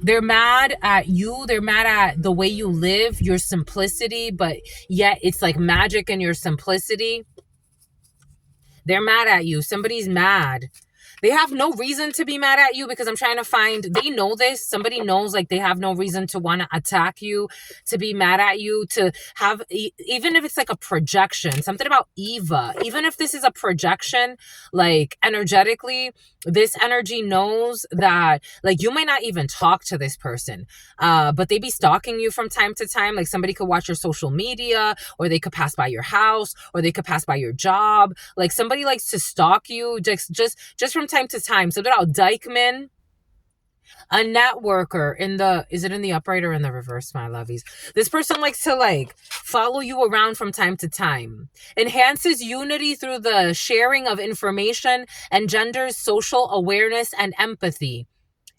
They're mad at you. They're mad at the way you live, your simplicity, but yet it's like magic in your simplicity. They're mad at you. Somebody's mad. They have no reason to be mad at you because I'm trying to find, they know this. Somebody knows like they have no reason to want to attack you, to be mad at you, to have, even if it's like a projection, something about Eva, even if this is a projection, like energetically, this energy knows that like you might not even talk to this person, but they be stalking you from time to time. Like somebody could watch your social media, or they could pass by your house, or they could pass by your job. Like somebody likes to stalk you just from time to time. So they're all Dykeman, a networker in the, is it in the upright or in the reverse, my lovies? This person likes to like follow you around from time to time. Enhances unity through the sharing of information, engenders social awareness and empathy.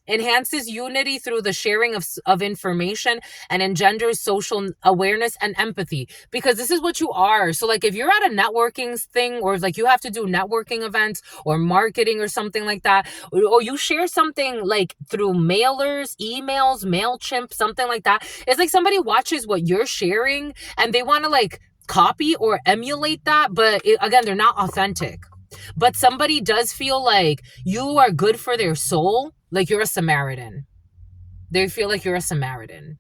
Enhances unity through the sharing of information and engenders social awareness and empathy, because this is what you are. So like if you're at a networking thing, or like you have to do networking events or marketing or something like that, or you share something like through mailers, emails, MailChimp, something like that, it's like somebody watches what you're sharing and they want to like copy or emulate that, but again, they're not authentic. But somebody does feel like you are good for their soul, like you're a Samaritan. They feel like you're a Samaritan.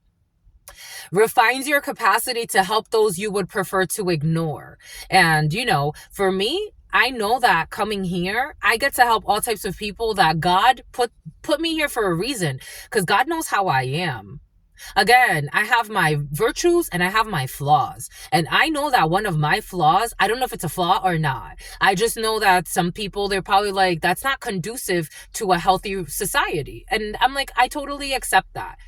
Refines your capacity to help those you would prefer to ignore. And, you know, for me, I know that coming here, I get to help all types of people that God put me here for a reason, because God knows how I am. Again, I have my virtues and I have my flaws. And I know that one of my flaws, I don't know if it's a flaw or not. I just know that some people, they're probably like, that's not conducive to a healthy society. And I'm like, I totally accept that.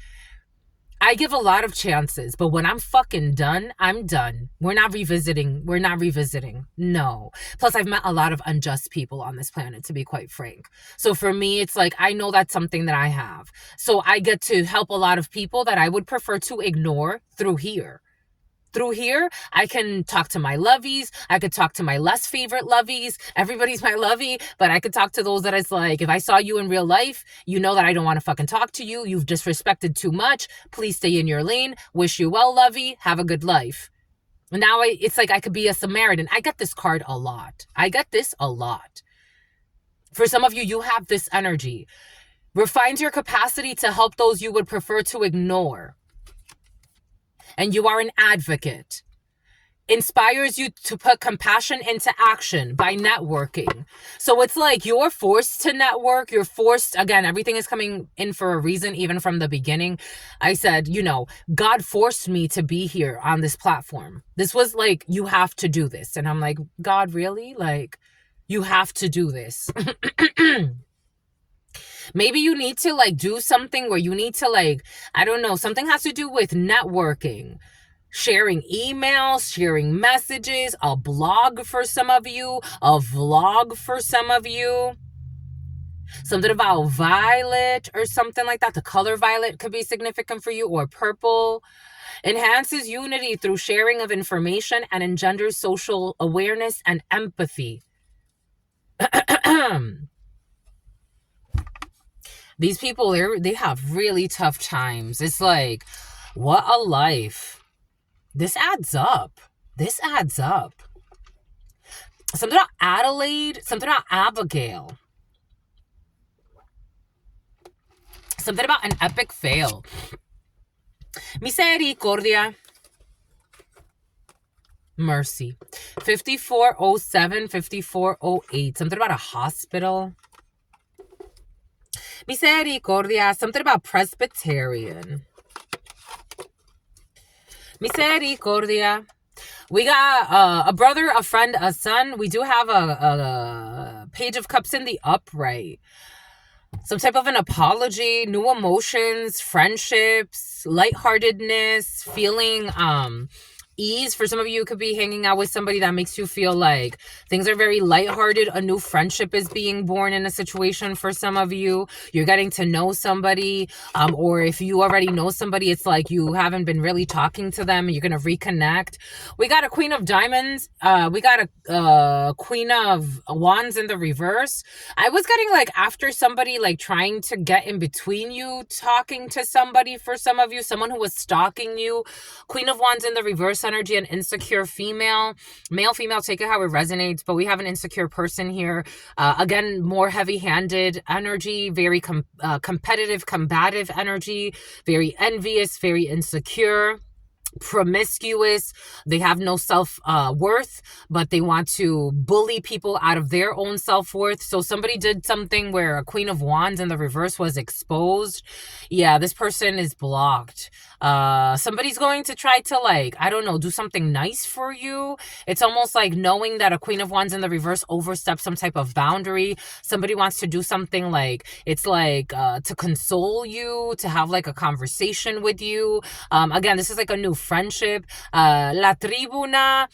I give a lot of chances, but when I'm fucking done, I'm done. We're not revisiting. No. Plus, I've met a lot of unjust people on this planet, to be quite frank. So for me, it's like, I know that's something that I have. So I get to help a lot of people that I would prefer to ignore through here. Through here, I can talk to my lovies. I could talk to my less favorite lovies. Everybody's my lovey, but I could talk to those that it's like, if I saw you in real life, you know that I don't want to fucking talk to you. You've disrespected too much. Please stay in your lane. Wish you well, lovey. Have a good life. Now it's like I could be a Samaritan. I get this card a lot. For some of you, you have this energy. Refines your capacity to help those you would prefer to ignore. And you are an advocate. Inspires you to put compassion into action by networking. So it's like you're forced to network. You're forced, again, everything is coming in for a reason, even from the beginning. I said, you know, God forced me to be here on this platform. This was like, you have to do this. And I'm like, God, really? Like, you have to do this. Maybe you need to like do something where you need to like, I don't know, something has to do with networking, sharing emails, sharing messages, a blog for some of you, a vlog for some of you. Something about violet or something like that. The color violet could be significant for you, or purple. Enhances unity through sharing of information and engenders social awareness and empathy. These people, they have really tough times. It's like, what a life. This adds up. Something about Adelaide, something about Abigail. Something about an epic fail. Misericordia. Mercy. 5407, 5408. Something about a hospital. Misericordia. Something about Presbyterian. Misericordia. We got a brother, a friend, a son. We do have a Page of Cups in the upright. some type of an apology, new emotions, friendships, lightheartedness, feeling ease. For some of you, it could be hanging out with somebody that makes you feel like things are very lighthearted. A new friendship is being born in a situation. For some of you, you're getting to know somebody, or if you already know somebody, it's like you haven't been really talking to them, you're gonna reconnect. We got a Queen of Diamonds, we got a Queen of Wands in the reverse. I was getting like after somebody like trying to get in between you talking to somebody. For some of you, someone who was stalking you. Queen of Wands in the reverse energy, an insecure female. Male, female, take it how it resonates, but we have an insecure person here. Again, more heavy-handed energy, very competitive, combative energy, very envious, very insecure, promiscuous. They have no self-worth, but they want to bully people out of their own self-worth. So somebody did something where a Queen of Wands in the reverse was exposed. Yeah, this person is blocked. Somebody's going to try to, like, I don't know, do something nice for you. It's almost like knowing that a Queen of Wands in the reverse overstepped some type of boundary. Somebody wants to do something like, it's like to console you, to have like a conversation with you. Again, this is like a new friendship. La Tribuna,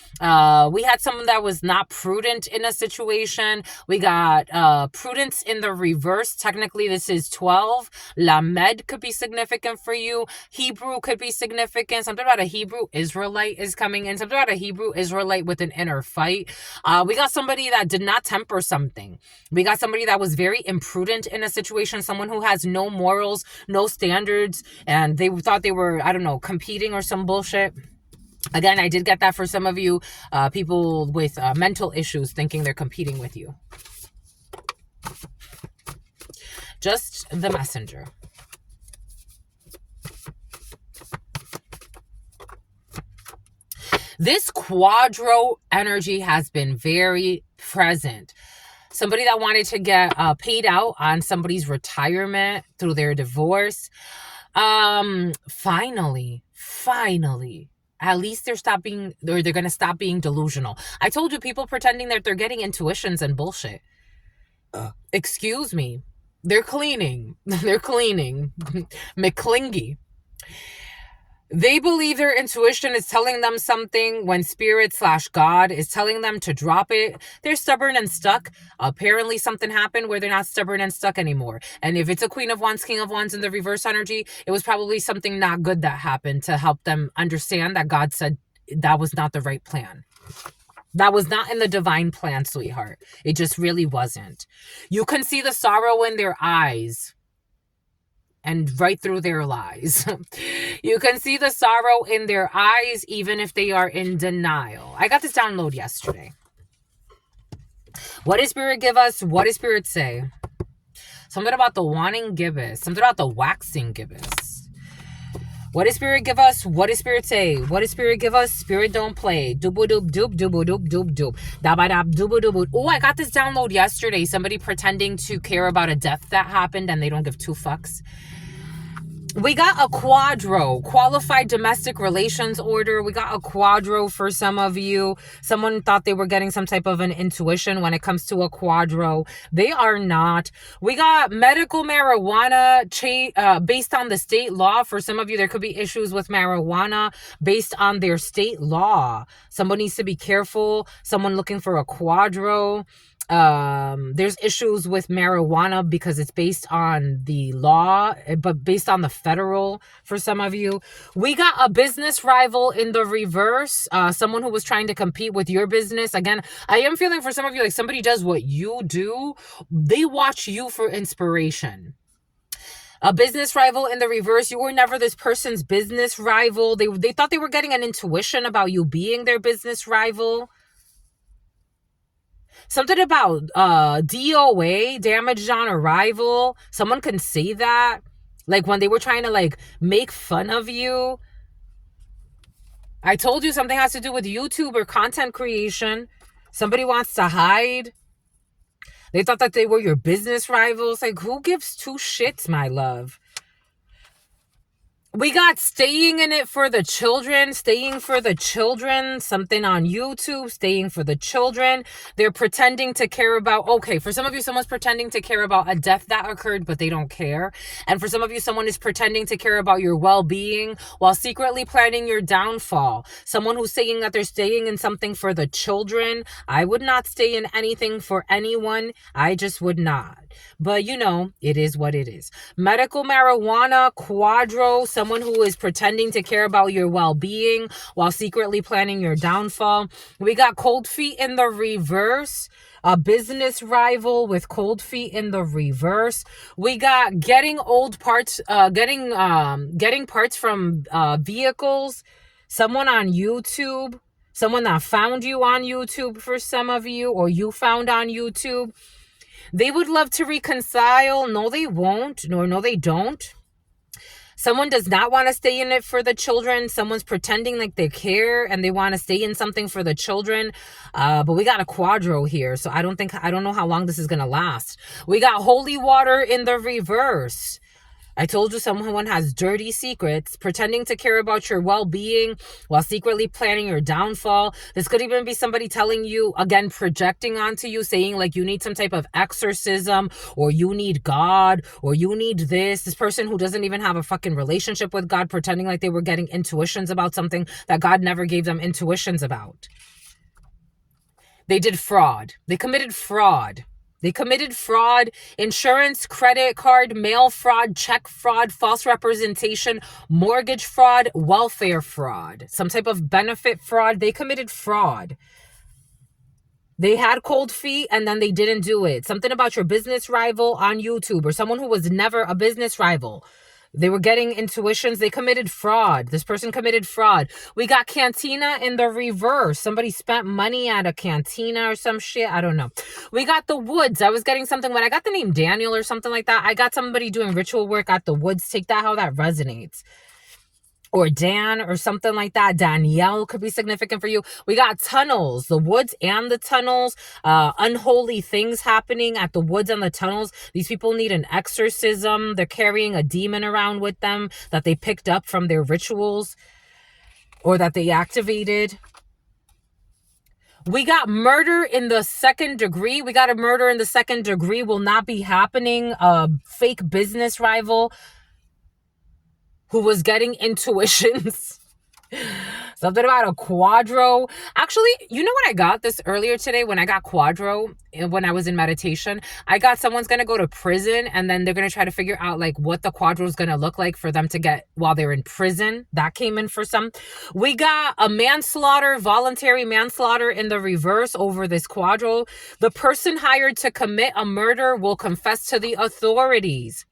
we had someone that was not prudent in a situation. We got prudence in the reverse. Technically, this is 12. La Med could be significant for you. Hebrew could be significant. Something about a Hebrew Israelite is coming in. Something about a Hebrew Israelite with an inner fight. We got somebody that did not temper something. We got somebody that was very imprudent in a situation. Someone who has no morals, no standards, and they thought they were, I don't know, competing or some bullshit. Again, I did get that for some of you, people with mental issues thinking they're competing with you. Just the messenger. This quadro energy has been very present. Somebody that wanted to get paid out on somebody's retirement through their divorce. Finally, at least they're going to stop being delusional. I told you, people pretending that they're getting intuitions and bullshit. Excuse me. They're cleaning. They're cleaning. McClingy. They believe their intuition is telling them something when spirit/God is telling them to drop it. They're stubborn and stuck. Apparently something happened where they're not stubborn and stuck anymore. And if it's a Queen of Wands, King of Wands in the reverse energy, it was probably something not good that happened to help them understand that God said that was not the right plan. That was not in the divine plan, sweetheart. It just really wasn't. You can see the sorrow in their eyes. And right through their lies. You can see the sorrow in their eyes, even if they are in denial. I got this download yesterday. What does Spirit give us? What does Spirit say? Something about the wanting gibbous. Something about the waxing gibbous. What does Spirit give us? What does Spirit say? What does Spirit give us? Spirit don't play. Doobo-doop, doop-doop, doop-doop. Dabba-dab, doobo-doop. Oh, I got this download yesterday. Somebody pretending to care about a death that happened and they don't give two fucks. We got a quadro, qualified domestic relations order. We got a quadro for some of you. Someone thought they were getting some type of an intuition when it comes to a quadro. They are not. We got medical marijuana based on the state law. For some of you, there could be issues with marijuana based on their state law. Someone needs to be careful. Someone looking for a quadro. There's issues with marijuana because it's based on the law, but based on the federal for some of you. We got a business rival in the reverse, someone who was trying to compete with your business. Again, I am feeling for some of you like somebody does what you do. They watch you for inspiration. A business rival in the reverse. You were never this person's business rival. They thought they were getting an intuition about you being their business rival. Something about DOA, damaged on arrival. Someone can say that. Like when they were trying to like make fun of you. I told you something has to do with YouTube or content creation. Somebody wants to hide. They thought that they were your business rivals. Like, who gives two shits, my love? We got staying in it for the children, staying for the children, something on YouTube, staying for the children. They're pretending to care about, okay, for some of you, someone's pretending to care about a death that occurred, but they don't care. And for some of you, someone is pretending to care about your well-being while secretly planning your downfall. Someone who's saying that they're staying in something for the children. I would not stay in anything for anyone. I just would not. But you know, it is what it is. Medical marijuana, quadro, someone who is pretending to care about your well-being while secretly planning your downfall. We got cold feet in the reverse. A business rival with cold feet in the reverse. We got getting old parts, getting parts from vehicles. Someone on YouTube. Someone that found you on YouTube for some of you, or you found on YouTube. They would love to reconcile. No, they won't. No, they don't. Someone does not want to stay in it for the children. Someone's pretending like they care and they want to stay in something for the children. But we got a quadro here, so I don't know how long this is going to last. We got holy water in the reverse. I told you someone has dirty secrets, pretending to care about your well-being while secretly planning your downfall. This could even be somebody telling you, again, projecting onto you, saying like you need some type of exorcism, or you need God, or you need this. This person who doesn't even have a fucking relationship with God, pretending like they were getting intuitions about something that God never gave them intuitions about. They did fraud. They committed fraud. They committed fraud, insurance, credit card, mail fraud, check fraud, false representation, mortgage fraud, welfare fraud, some type of benefit fraud. They committed fraud. They had cold feet and then they didn't do it. Something about your business rival on YouTube, or someone who was never a business rival. They were getting intuitions. They committed fraud. This person committed fraud. We got cantina in the reverse. Somebody spent money at a cantina or some shit. I don't know. We got the woods. I was getting something when I got the name Daniel or something like that. I got somebody doing ritual work at the woods. Take that how that resonates. Or Dan or something like that. Danielle could be significant for you. We got tunnels, the woods and the tunnels, unholy things happening at the woods and the tunnels. These people need an exorcism. They're carrying a demon around with them that they picked up from their rituals or that they activated. We got murder in the second degree. We got a murder in the second degree will not be happening. A fake business rival who was getting intuitions. Something about a quadro. Actually, you know what I got this earlier today when I got quadro, when I was in meditation? I got someone's going to go to prison and then they're going to try to figure out like what the quadro is going to look like for them to get while they're in prison. That came in for some. We got a manslaughter, voluntary manslaughter in the reverse over this quadro. The person hired to commit a murder will confess to the authorities.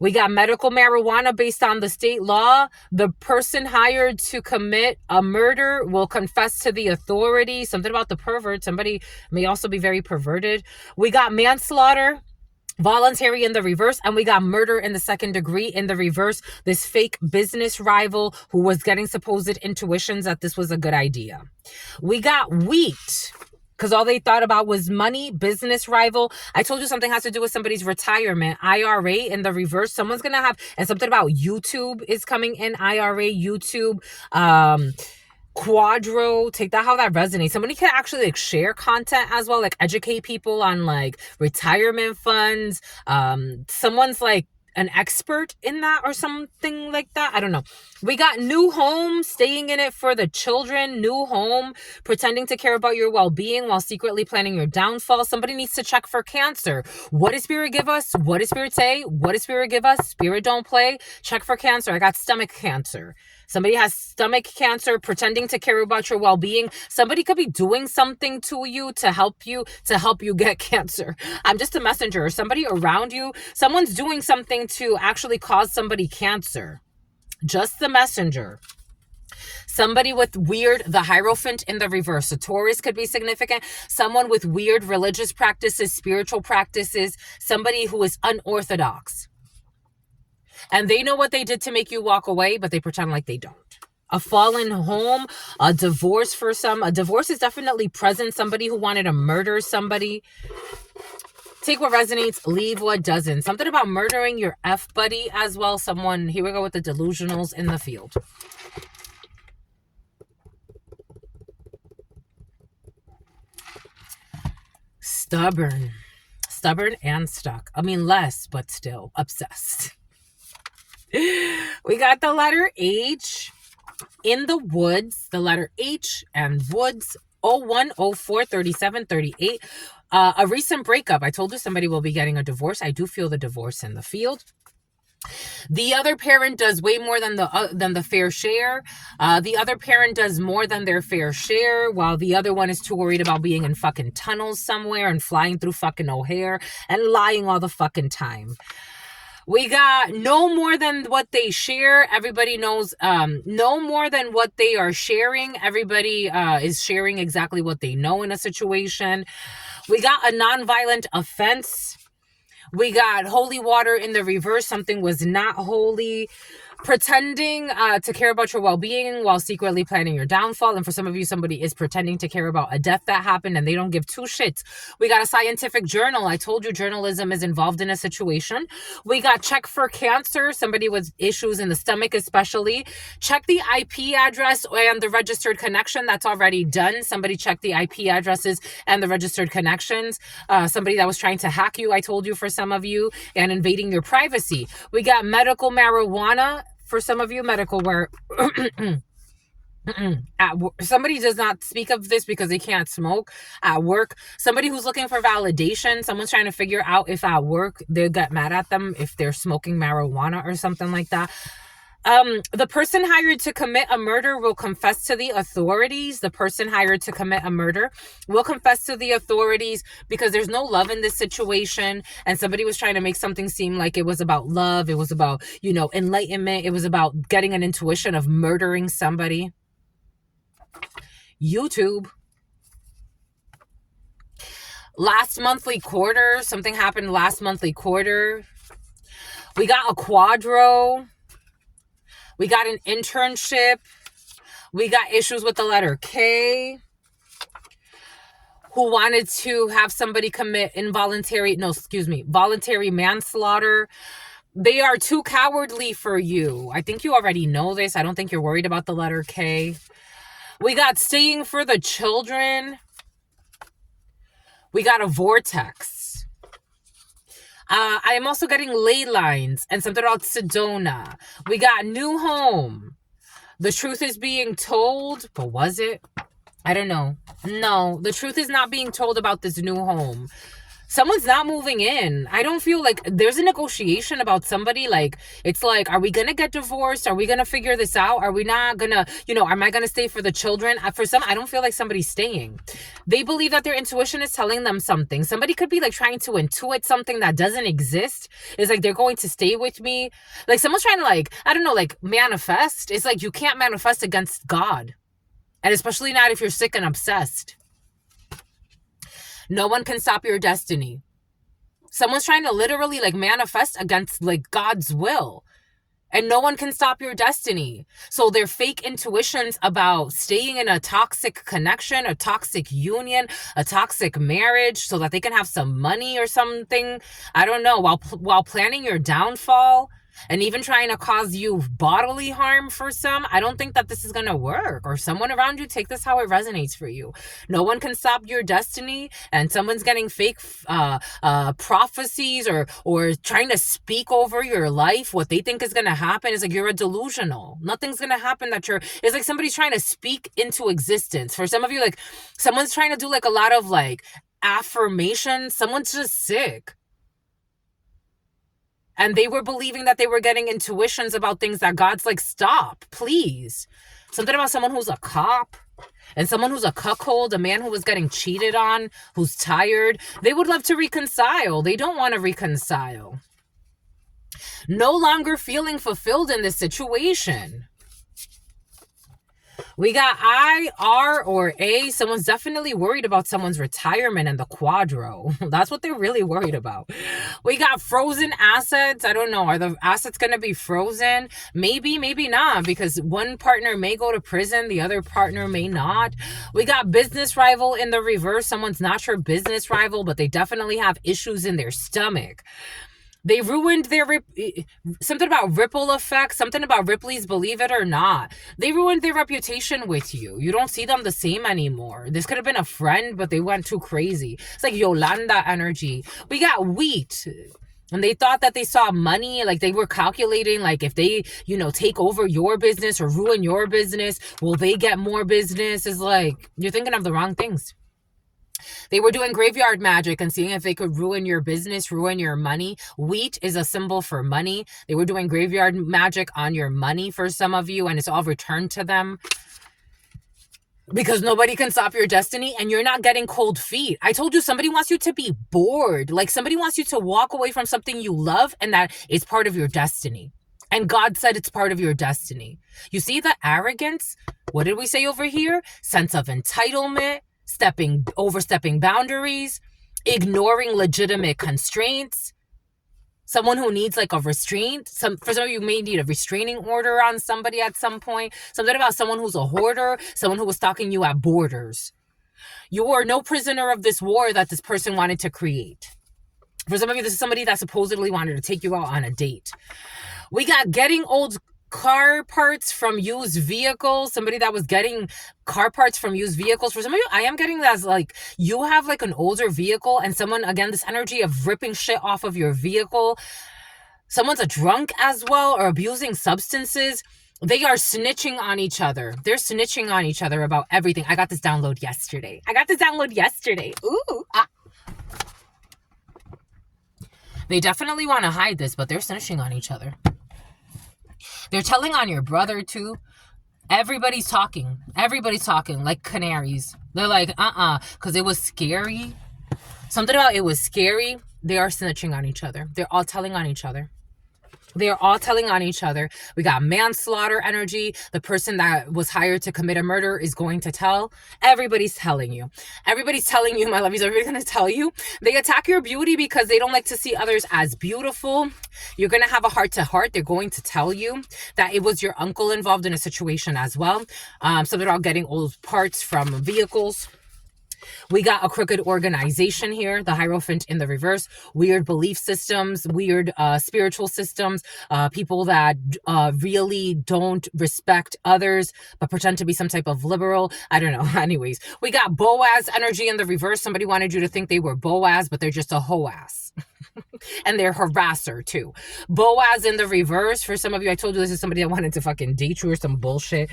We got medical marijuana based on the state law. The person hired to commit a murder will confess to the authority. Something about the pervert. Somebody may also be very perverted. We got manslaughter, voluntary in the reverse, and we got murder in the second degree in the reverse. This fake business rival who was getting supposed intuitions that this was a good idea. We got wheat, because all they thought about was money, business rival. I told you something has to do with somebody's retirement. IRA in the reverse. Someone's going to have, and something about YouTube is coming in. IRA, YouTube, quadro. Take that how that resonates. Somebody can actually like share content as well, like educate people on like retirement funds. Someone's like an expert in that or something like that. I don't know. We got new home, staying in it for the children, new home, pretending to care about your well-being while secretly planning your downfall. Somebody needs to check for cancer. What does Spirit give us? What does Spirit say? What does Spirit give us? Spirit don't play. Check for cancer. I got stomach cancer. Somebody has stomach cancer, pretending to care about your well-being. Somebody could be doing something to you to help you get cancer. I'm just a messenger. Somebody around you, someone's doing something to actually cause somebody cancer. Just the messenger. Somebody with weird, the Hierophant in the reverse. A Taurus could be significant. Someone with weird religious practices, spiritual practices. Somebody who is unorthodox. And they know what they did to make you walk away, but they pretend like they don't. A fallen home, a divorce for some. A divorce is definitely present. Somebody who wanted to murder somebody. Take what resonates, leave what doesn't. Something about murdering your F buddy as well. Someone, here we go with the delusionals in the field. Stubborn. Stubborn and stuck. I mean, less, but still obsessed. We got the letter H in the woods, the letter H and woods, 01, 04, 37, 38. A recent breakup. I told you somebody will be getting a divorce. I do feel the divorce in the field. The other parent does way more than the fair share. The other parent does more than their fair share, while the other one is too worried about being in fucking tunnels somewhere and flying through fucking O'Hare and lying all the fucking time. We got no more than what they share. Everybody knows no more than what they are sharing. Everybody is sharing exactly what they know in a situation. We got a nonviolent offense. We got holy water in the reverse. Something was not holy. Pretending to care about your well-being while secretly planning your downfall. And for some of you, somebody is pretending to care about a death that happened and they don't give two shits. We got a scientific journal. I told you journalism is involved in a situation. We got check for cancer. Somebody with issues in the stomach especially. Check the IP address and the registered connection. That's already done. Somebody checked the IP addresses and the registered connections. Somebody that was trying to hack you, I told you, for some of you, and invading your privacy. We got medical marijuana. For some of you, medical where somebody does not speak of this because they can't smoke at work. Somebody who's looking for validation. Someone's trying to figure out if at work they get mad at them if they're smoking marijuana or something like that. The person hired to commit a murder will confess to the authorities. The person hired to commit a murder will confess to the authorities because there's no love in this situation. And somebody was trying to make something seem like it was about love. It was about, enlightenment. It was about getting an intuition of murdering somebody. YouTube. Last monthly quarter. Something happened last monthly quarter. We got a quadro. We got an internship. We got issues with the letter K. Who wanted to have somebody commit voluntary manslaughter. They are too cowardly for you. I think you already know this. I don't think you're worried about the letter K. We got staying for the children. We got a vortex. I am also getting ley lines and something about Sedona. We got new home. The truth is being told, but was it? I don't know. No, the truth is not being told about this new home. Someone's not moving in. I don't feel like there's a negotiation about somebody. Like, it's like, are we going to get divorced? Are we going to figure this out? Are we not going to, am I going to stay for the children? For some, I don't feel like somebody's staying. They believe that their intuition is telling them something. Somebody could be like trying to intuit something that doesn't exist. It's like, they're going to stay with me. Like someone's trying to manifest. It's like, you can't manifest against God. And especially not if you're sick and obsessed. No one can stop your destiny. Someone's trying to literally manifest against God's will. And no one can stop your destiny. So their fake intuitions about staying in a toxic connection, a toxic union, a toxic marriage so that they can have some money or something. I don't know. While planning your downfall and even trying to cause you bodily harm for some, I don't think that this is going to work. Or someone around you, take this how it resonates for you. No one can stop your destiny, and someone's getting fake prophecies or trying to speak over your life. What they think is going to happen is like you're a delusional. Nothing's going to happen it's like somebody's trying to speak into existence. For some of you, someone's trying to do a lot of affirmation. Someone's just sick. And they were believing that they were getting intuitions about things that God's like, stop, please. Something about someone who's a cop and someone who's a cuckold, a man who was getting cheated on, who's tired. They would love to reconcile. They don't want to reconcile. No longer feeling fulfilled in this situation. We got I, R, or A. Someone's definitely worried about someone's retirement and the quadro. That's what they're really worried about. We got frozen assets. I don't know. Are the assets going to be frozen? Maybe, maybe not, because one partner may go to prison. The other partner may not. We got business rival in the reverse. Someone's not your business rival, but they definitely have issues in their stomach. They ruined their something about ripple effect, something about Ripley's Believe It or Not. They ruined their reputation with you. You don't see them the same anymore. This could have been a friend, but they went too crazy. It's like Yolanda energy. We got wheat. And they thought that they saw money, like they were calculating, like if they, take over your business or ruin your business, will they get more business? It's like, you're thinking of the wrong things. They were doing graveyard magic and seeing if they could ruin your business, ruin your money. Wheat is a symbol for money. They were doing graveyard magic on your money for some of you, and it's all returned to them. Because nobody can stop your destiny and you're not getting cold feet. I told you somebody wants you to be bored. Like somebody wants you to walk away from something you love and that is part of your destiny. And God said it's part of your destiny. You see the arrogance? What did we say over here? Sense of entitlement. Overstepping boundaries, ignoring legitimate constraints. Someone who needs like a restraint. For some of you may need a restraining order on somebody at some point. Something about someone who's a hoarder, someone who was stalking you at borders. You are no prisoner of this war that this person wanted to create. For some of you, this is somebody that supposedly wanted to take you out on a date. We got getting old car parts from used vehicles. Somebody that was getting car parts from used vehicles. For some of you, I am getting that as like you have like an older vehicle and someone, again, this energy of ripping shit off of your vehicle. Someone's a drunk as well or abusing substances. They are snitching on each other. They're snitching on each other about everything. I got this download yesterday. Ooh. They definitely want to hide this, but they're snitching on each other. They're telling on your brother too. Everybody's talking like canaries. They're like, because it was scary. Something about it was scary. They are snitching on each other. They're all telling on each other. They are all telling on each other. We got manslaughter energy. The person that was hired to commit a murder is going to tell. Everybody's telling you. Everybody's telling you, my lovies. Everybody's going to tell you. They attack your beauty because they don't like to see others as beautiful. You're going to have a heart-to-heart. They're going to tell you that it was your uncle involved in a situation as well. So they're all getting old parts from vehicles. We got a crooked organization here, the Hierophant in the reverse, weird belief systems, weird spiritual systems, people that really don't respect others, but pretend to be some type of liberal. I don't know. Anyways, we got Boaz energy in the reverse. Somebody wanted you to think they were Boaz, but they're just a Hoas. And they're harasser too. Boaz in the reverse. For some of you, I told you this is somebody that wanted to fucking date you or some bullshit.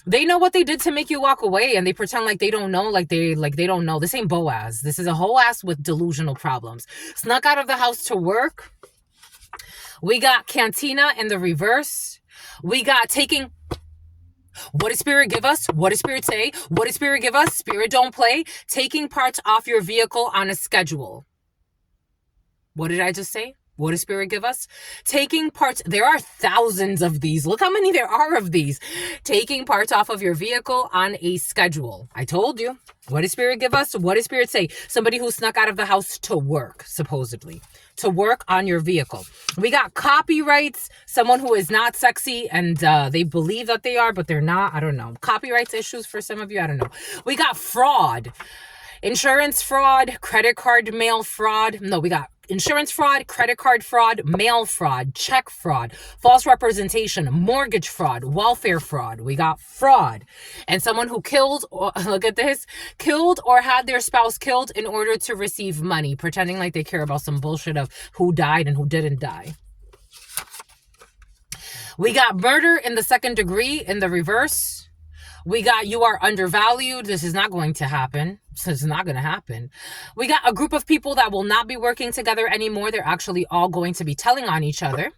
They know what they did to make you walk away, and they pretend like they don't know, like they don't know. This ain't Boaz. This is a Hoas with delusional problems. Snuck out of the house to work. We got Cantina in the reverse. We got taking. What did Spirit give us? What did Spirit say? What did Spirit give us? Spirit don't play. Taking parts off your vehicle on a schedule. What did I just say? What does Spirit give us? Taking parts. There are thousands of these. Look how many there are of these. Taking parts off of your vehicle on a schedule. I told you. What does Spirit give us? What does Spirit say? Somebody who snuck out of the house to work, supposedly. To work on your vehicle. We got copyrights. Someone who is not sexy and they believe that they are, but they're not. I don't know. Copyrights issues for some of you. I don't know. We got fraud. Insurance fraud. Credit card mail fraud. No, we got insurance fraud, credit card fraud, mail fraud, check fraud, false representation, mortgage fraud, welfare fraud. We got fraud. And someone who killed, or, look at this, killed or had their spouse killed in order to receive money, pretending like they care about some bullshit of who died and who didn't die. We got murder in the second degree in the reverse. We got you are undervalued. This is not going to happen. This is not going to happen. We got a group of people that will not be working together anymore. They're actually all going to be telling on each other.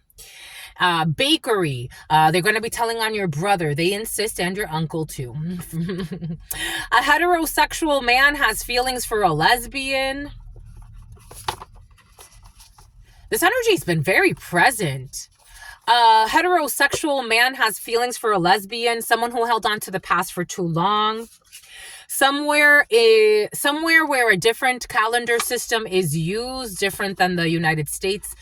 Bakery. They're going to be telling on your brother. They insist, and your uncle too. A heterosexual man has feelings for a lesbian. This energy's been very present. A heterosexual man has feelings for a lesbian, someone who held on to the past for too long. Somewhere where a different calendar system is used, different than the United States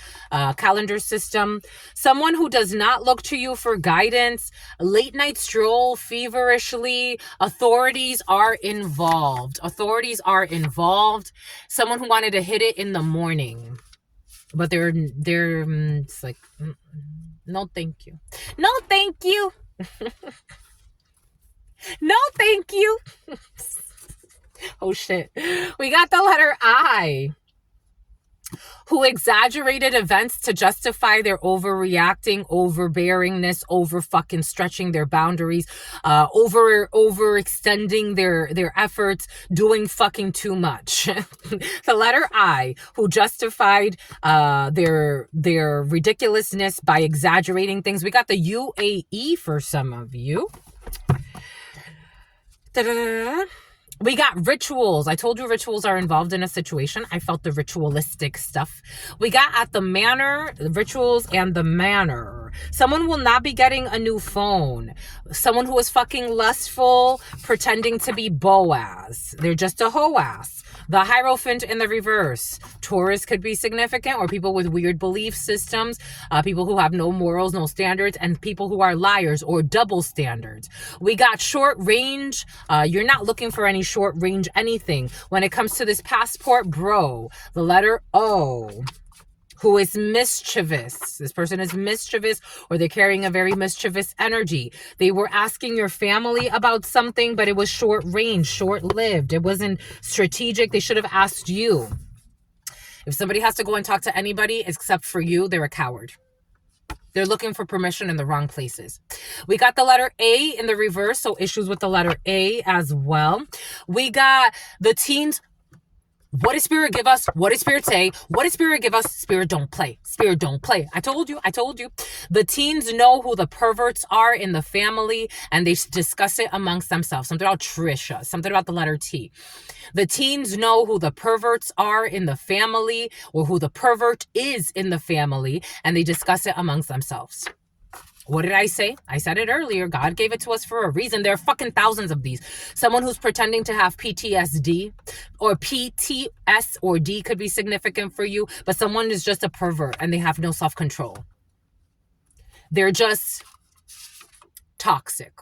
calendar system. Someone who does not look to you for guidance. Late night stroll feverishly. Authorities are involved. Someone who wanted to hit it in the morning, but they're it's like, no thank you, no thank you. No thank you. Oh shit. We got the letter I, who exaggerated events to justify their overreacting, overbearingness, over fucking stretching their boundaries, overextending their efforts, doing fucking too much. The letter I, who justified their ridiculousness by exaggerating things. We got the UAE for some of you. Da-da-da-da. We got rituals. I told you rituals are involved in a situation. I felt the ritualistic stuff. We got at the manor, the rituals and the manor. Someone will not be getting a new phone. Someone who is fucking lustful, pretending to be Boaz. They're just a hoe-ass. The Hierophant in the reverse. Taurus could be significant, or people with weird belief systems, people who have no morals, no standards, and people who are liars or double standards. We got short range. You're not looking for any short range anything. When it comes to this passport, bro, the letter O, who is mischievous. This person is mischievous, or they're carrying a very mischievous energy. They were asking your family about something, but it was short range, short-lived. It wasn't strategic. They should have asked you. If somebody has to go and talk to anybody except for you, they're a coward. They're looking for permission in the wrong places. We got the letter A in the reverse, so issues with the letter A as well. We got the teens. What did Spirit give us? What did Spirit say? What did Spirit give us? Spirit don't play. Spirit don't play. I told you. The teens know who the perverts are in the family, and they discuss it amongst themselves. Something about Trisha. Something about the letter T. The teens know who the perverts are in the family, or who the pervert is in the family, and they discuss it amongst themselves. What did I say? I said it earlier. God gave it to us for a reason. There are fucking thousands of these. Someone who's pretending to have PTSD, or PTS or D could be significant for you, but someone is just a pervert and they have no self-control. They're just toxic.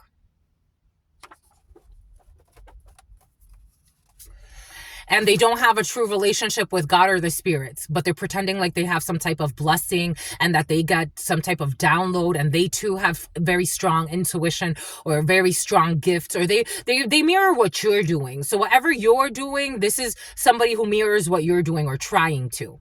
And they don't have a true relationship with God or the spirits, but they're pretending like they have some type of blessing and that they got some type of download, and they too have very strong intuition or very strong gifts, or they mirror what you're doing. So whatever you're doing, this is somebody who mirrors what you're doing or trying to.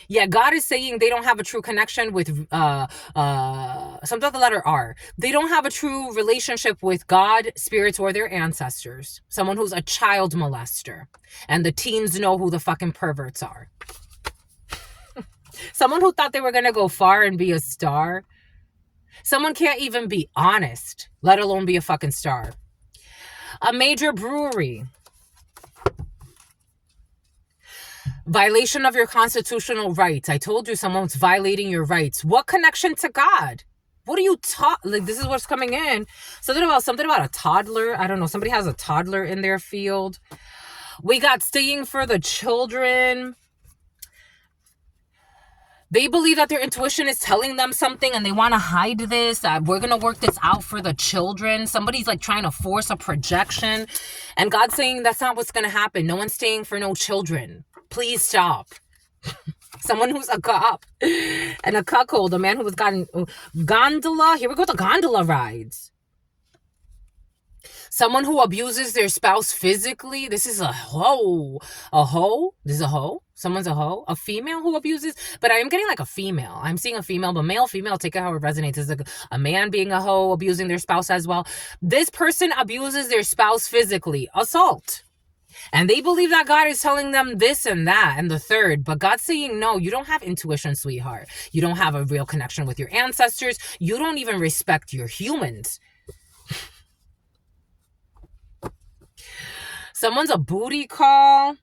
Yeah, God is saying they don't have a true connection with something with the letter R. They don't have a true relationship with God, spirits, or their ancestors. Someone who's a child molester. And the teens know who the fucking perverts are. Someone who thought they were going to go far and be a star. Someone can't even be honest, let alone be a fucking star. A major brewery. Violation of your constitutional rights. I told you someone's violating your rights. What connection to God? What are you like? This is what's coming in. Something about a toddler. I don't know. Somebody has a toddler in their field. We got staying for the children. They believe that their intuition is telling them something and they want to hide this. We're going to work this out for the children. Somebody's like trying to force a projection. And God's saying that's not what's going to happen. No one's staying for no children. Please stop. Someone who's a cop and a cuckold. A man who was gotten gondola. Here we go to gondola rides. Someone who abuses their spouse physically. This is a hoe. A hoe? This is a hoe? Someone's a hoe? A female who abuses? But I am getting like a female. I'm seeing a female, but male, female, take it how it resonates. Is a man being a hoe, abusing their spouse as well. This person abuses their spouse physically. Assault. And they believe that God is telling them this and that and the third. But God's saying, no, you don't have intuition, sweetheart. You don't have a real connection with your ancestors. You don't even respect your humans. Someone's a booty call.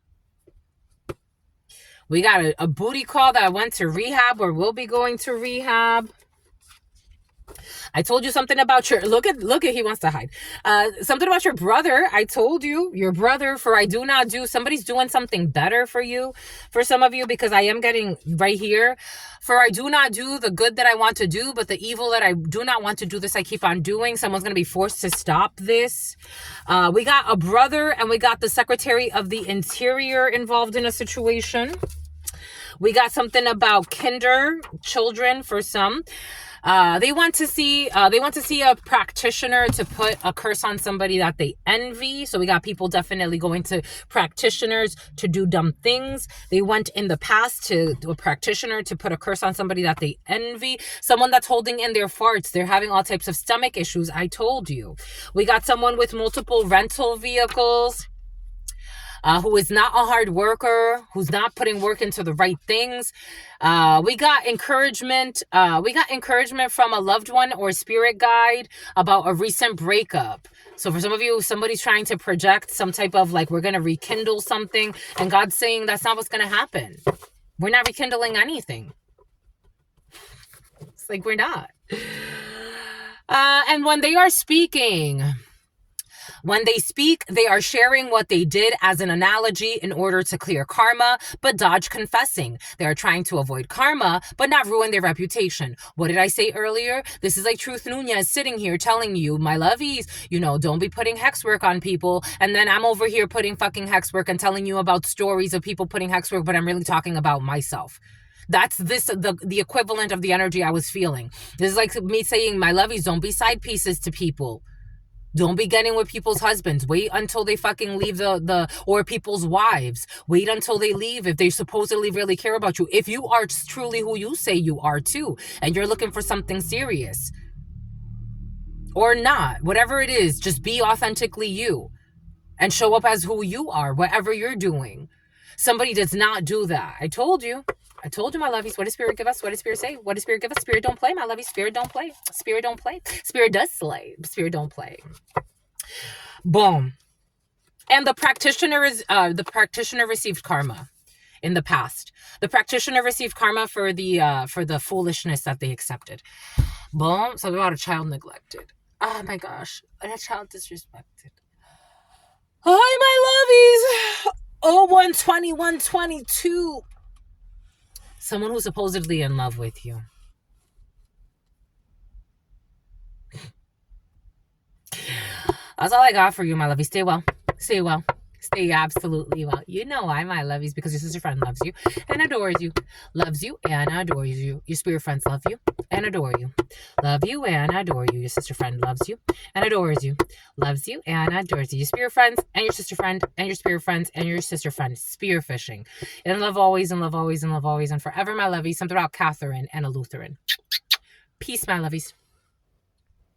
We got a booty call that went to rehab or will be going to rehab. I told you something about your, look at, he wants to hide. Something about your brother. I told you, your brother, for I do not do, somebody's doing something better for you, for some of you, because I am getting right here. For I do not do the good that I want to do, but the evil that I do not want to do, this I keep on doing. Someone's going to be forced to stop this. We got a brother and we got the Secretary of the Interior involved in a situation. We got something about children for some. They want to see a practitioner to put a curse on somebody that they envy. So we got people definitely going to practitioners to do dumb things. They went in the past to a practitioner to put a curse on somebody that they envy. Someone that's holding in their farts. They're having all types of stomach issues. I told you. We got someone with multiple rental vehicles. Who is not a hard worker, who's not putting work into the right things. We got encouragement. We got encouragement from a loved one or spirit guide about a recent breakup. So for some of you, somebody's trying to project some type of like, we're going to rekindle something. And God's saying that's not what's going to happen. We're not rekindling anything. It's like, we're not. And when they are speaking... When they speak, they are sharing what they did as an analogy in order to clear karma, but dodge confessing. They are trying to avoid karma, but not ruin their reputation. What did I say earlier? This is like Truth Nunez sitting here telling you, my lovies, don't be putting hex work on people. And then I'm over here putting fucking hex work and telling you about stories of people putting hex work, but I'm really talking about myself. That's the equivalent of the energy I was feeling. This is like me saying, my lovies, don't be side pieces to people. Don't be getting with people's husbands. Wait until they fucking leave or people's wives. Wait until they leave if they supposedly really care about you. If you are truly who you say you are too, and you're looking for something serious. Or not. Whatever it is, just be authentically you. And show up as who you are, whatever you're doing. Somebody does not do that. I told you, my lovies. What does Spirit give us? What does Spirit say? What does Spirit give us? Spirit don't play, my lovies. Spirit don't play. Spirit don't play. Spirit does slay. Spirit don't play. Boom. And the practitioner received karma in the past. The practitioner received karma for the foolishness that they accepted. Boom. Something about a child neglected. Oh my gosh. And a child disrespected. Hi, my lovies. 120, 122. Someone who's supposedly in love with you. That's all I got for you, my lovies. Stay well. Stay well. Stay absolutely well. You know why, my lovies, because your sister friend loves you and adores you. Loves you and adores you. Your spirit friends love you and adore you. Love you and adore you. Your sister friend loves you and adores you. Loves you and adores you. Your spirit friends and your sister friend and your spirit friends and your sister friend. Spear fishing. And love always and love always and love always and forever, my lovies. Something about Catherine and a Lutheran. Peace, my lovies.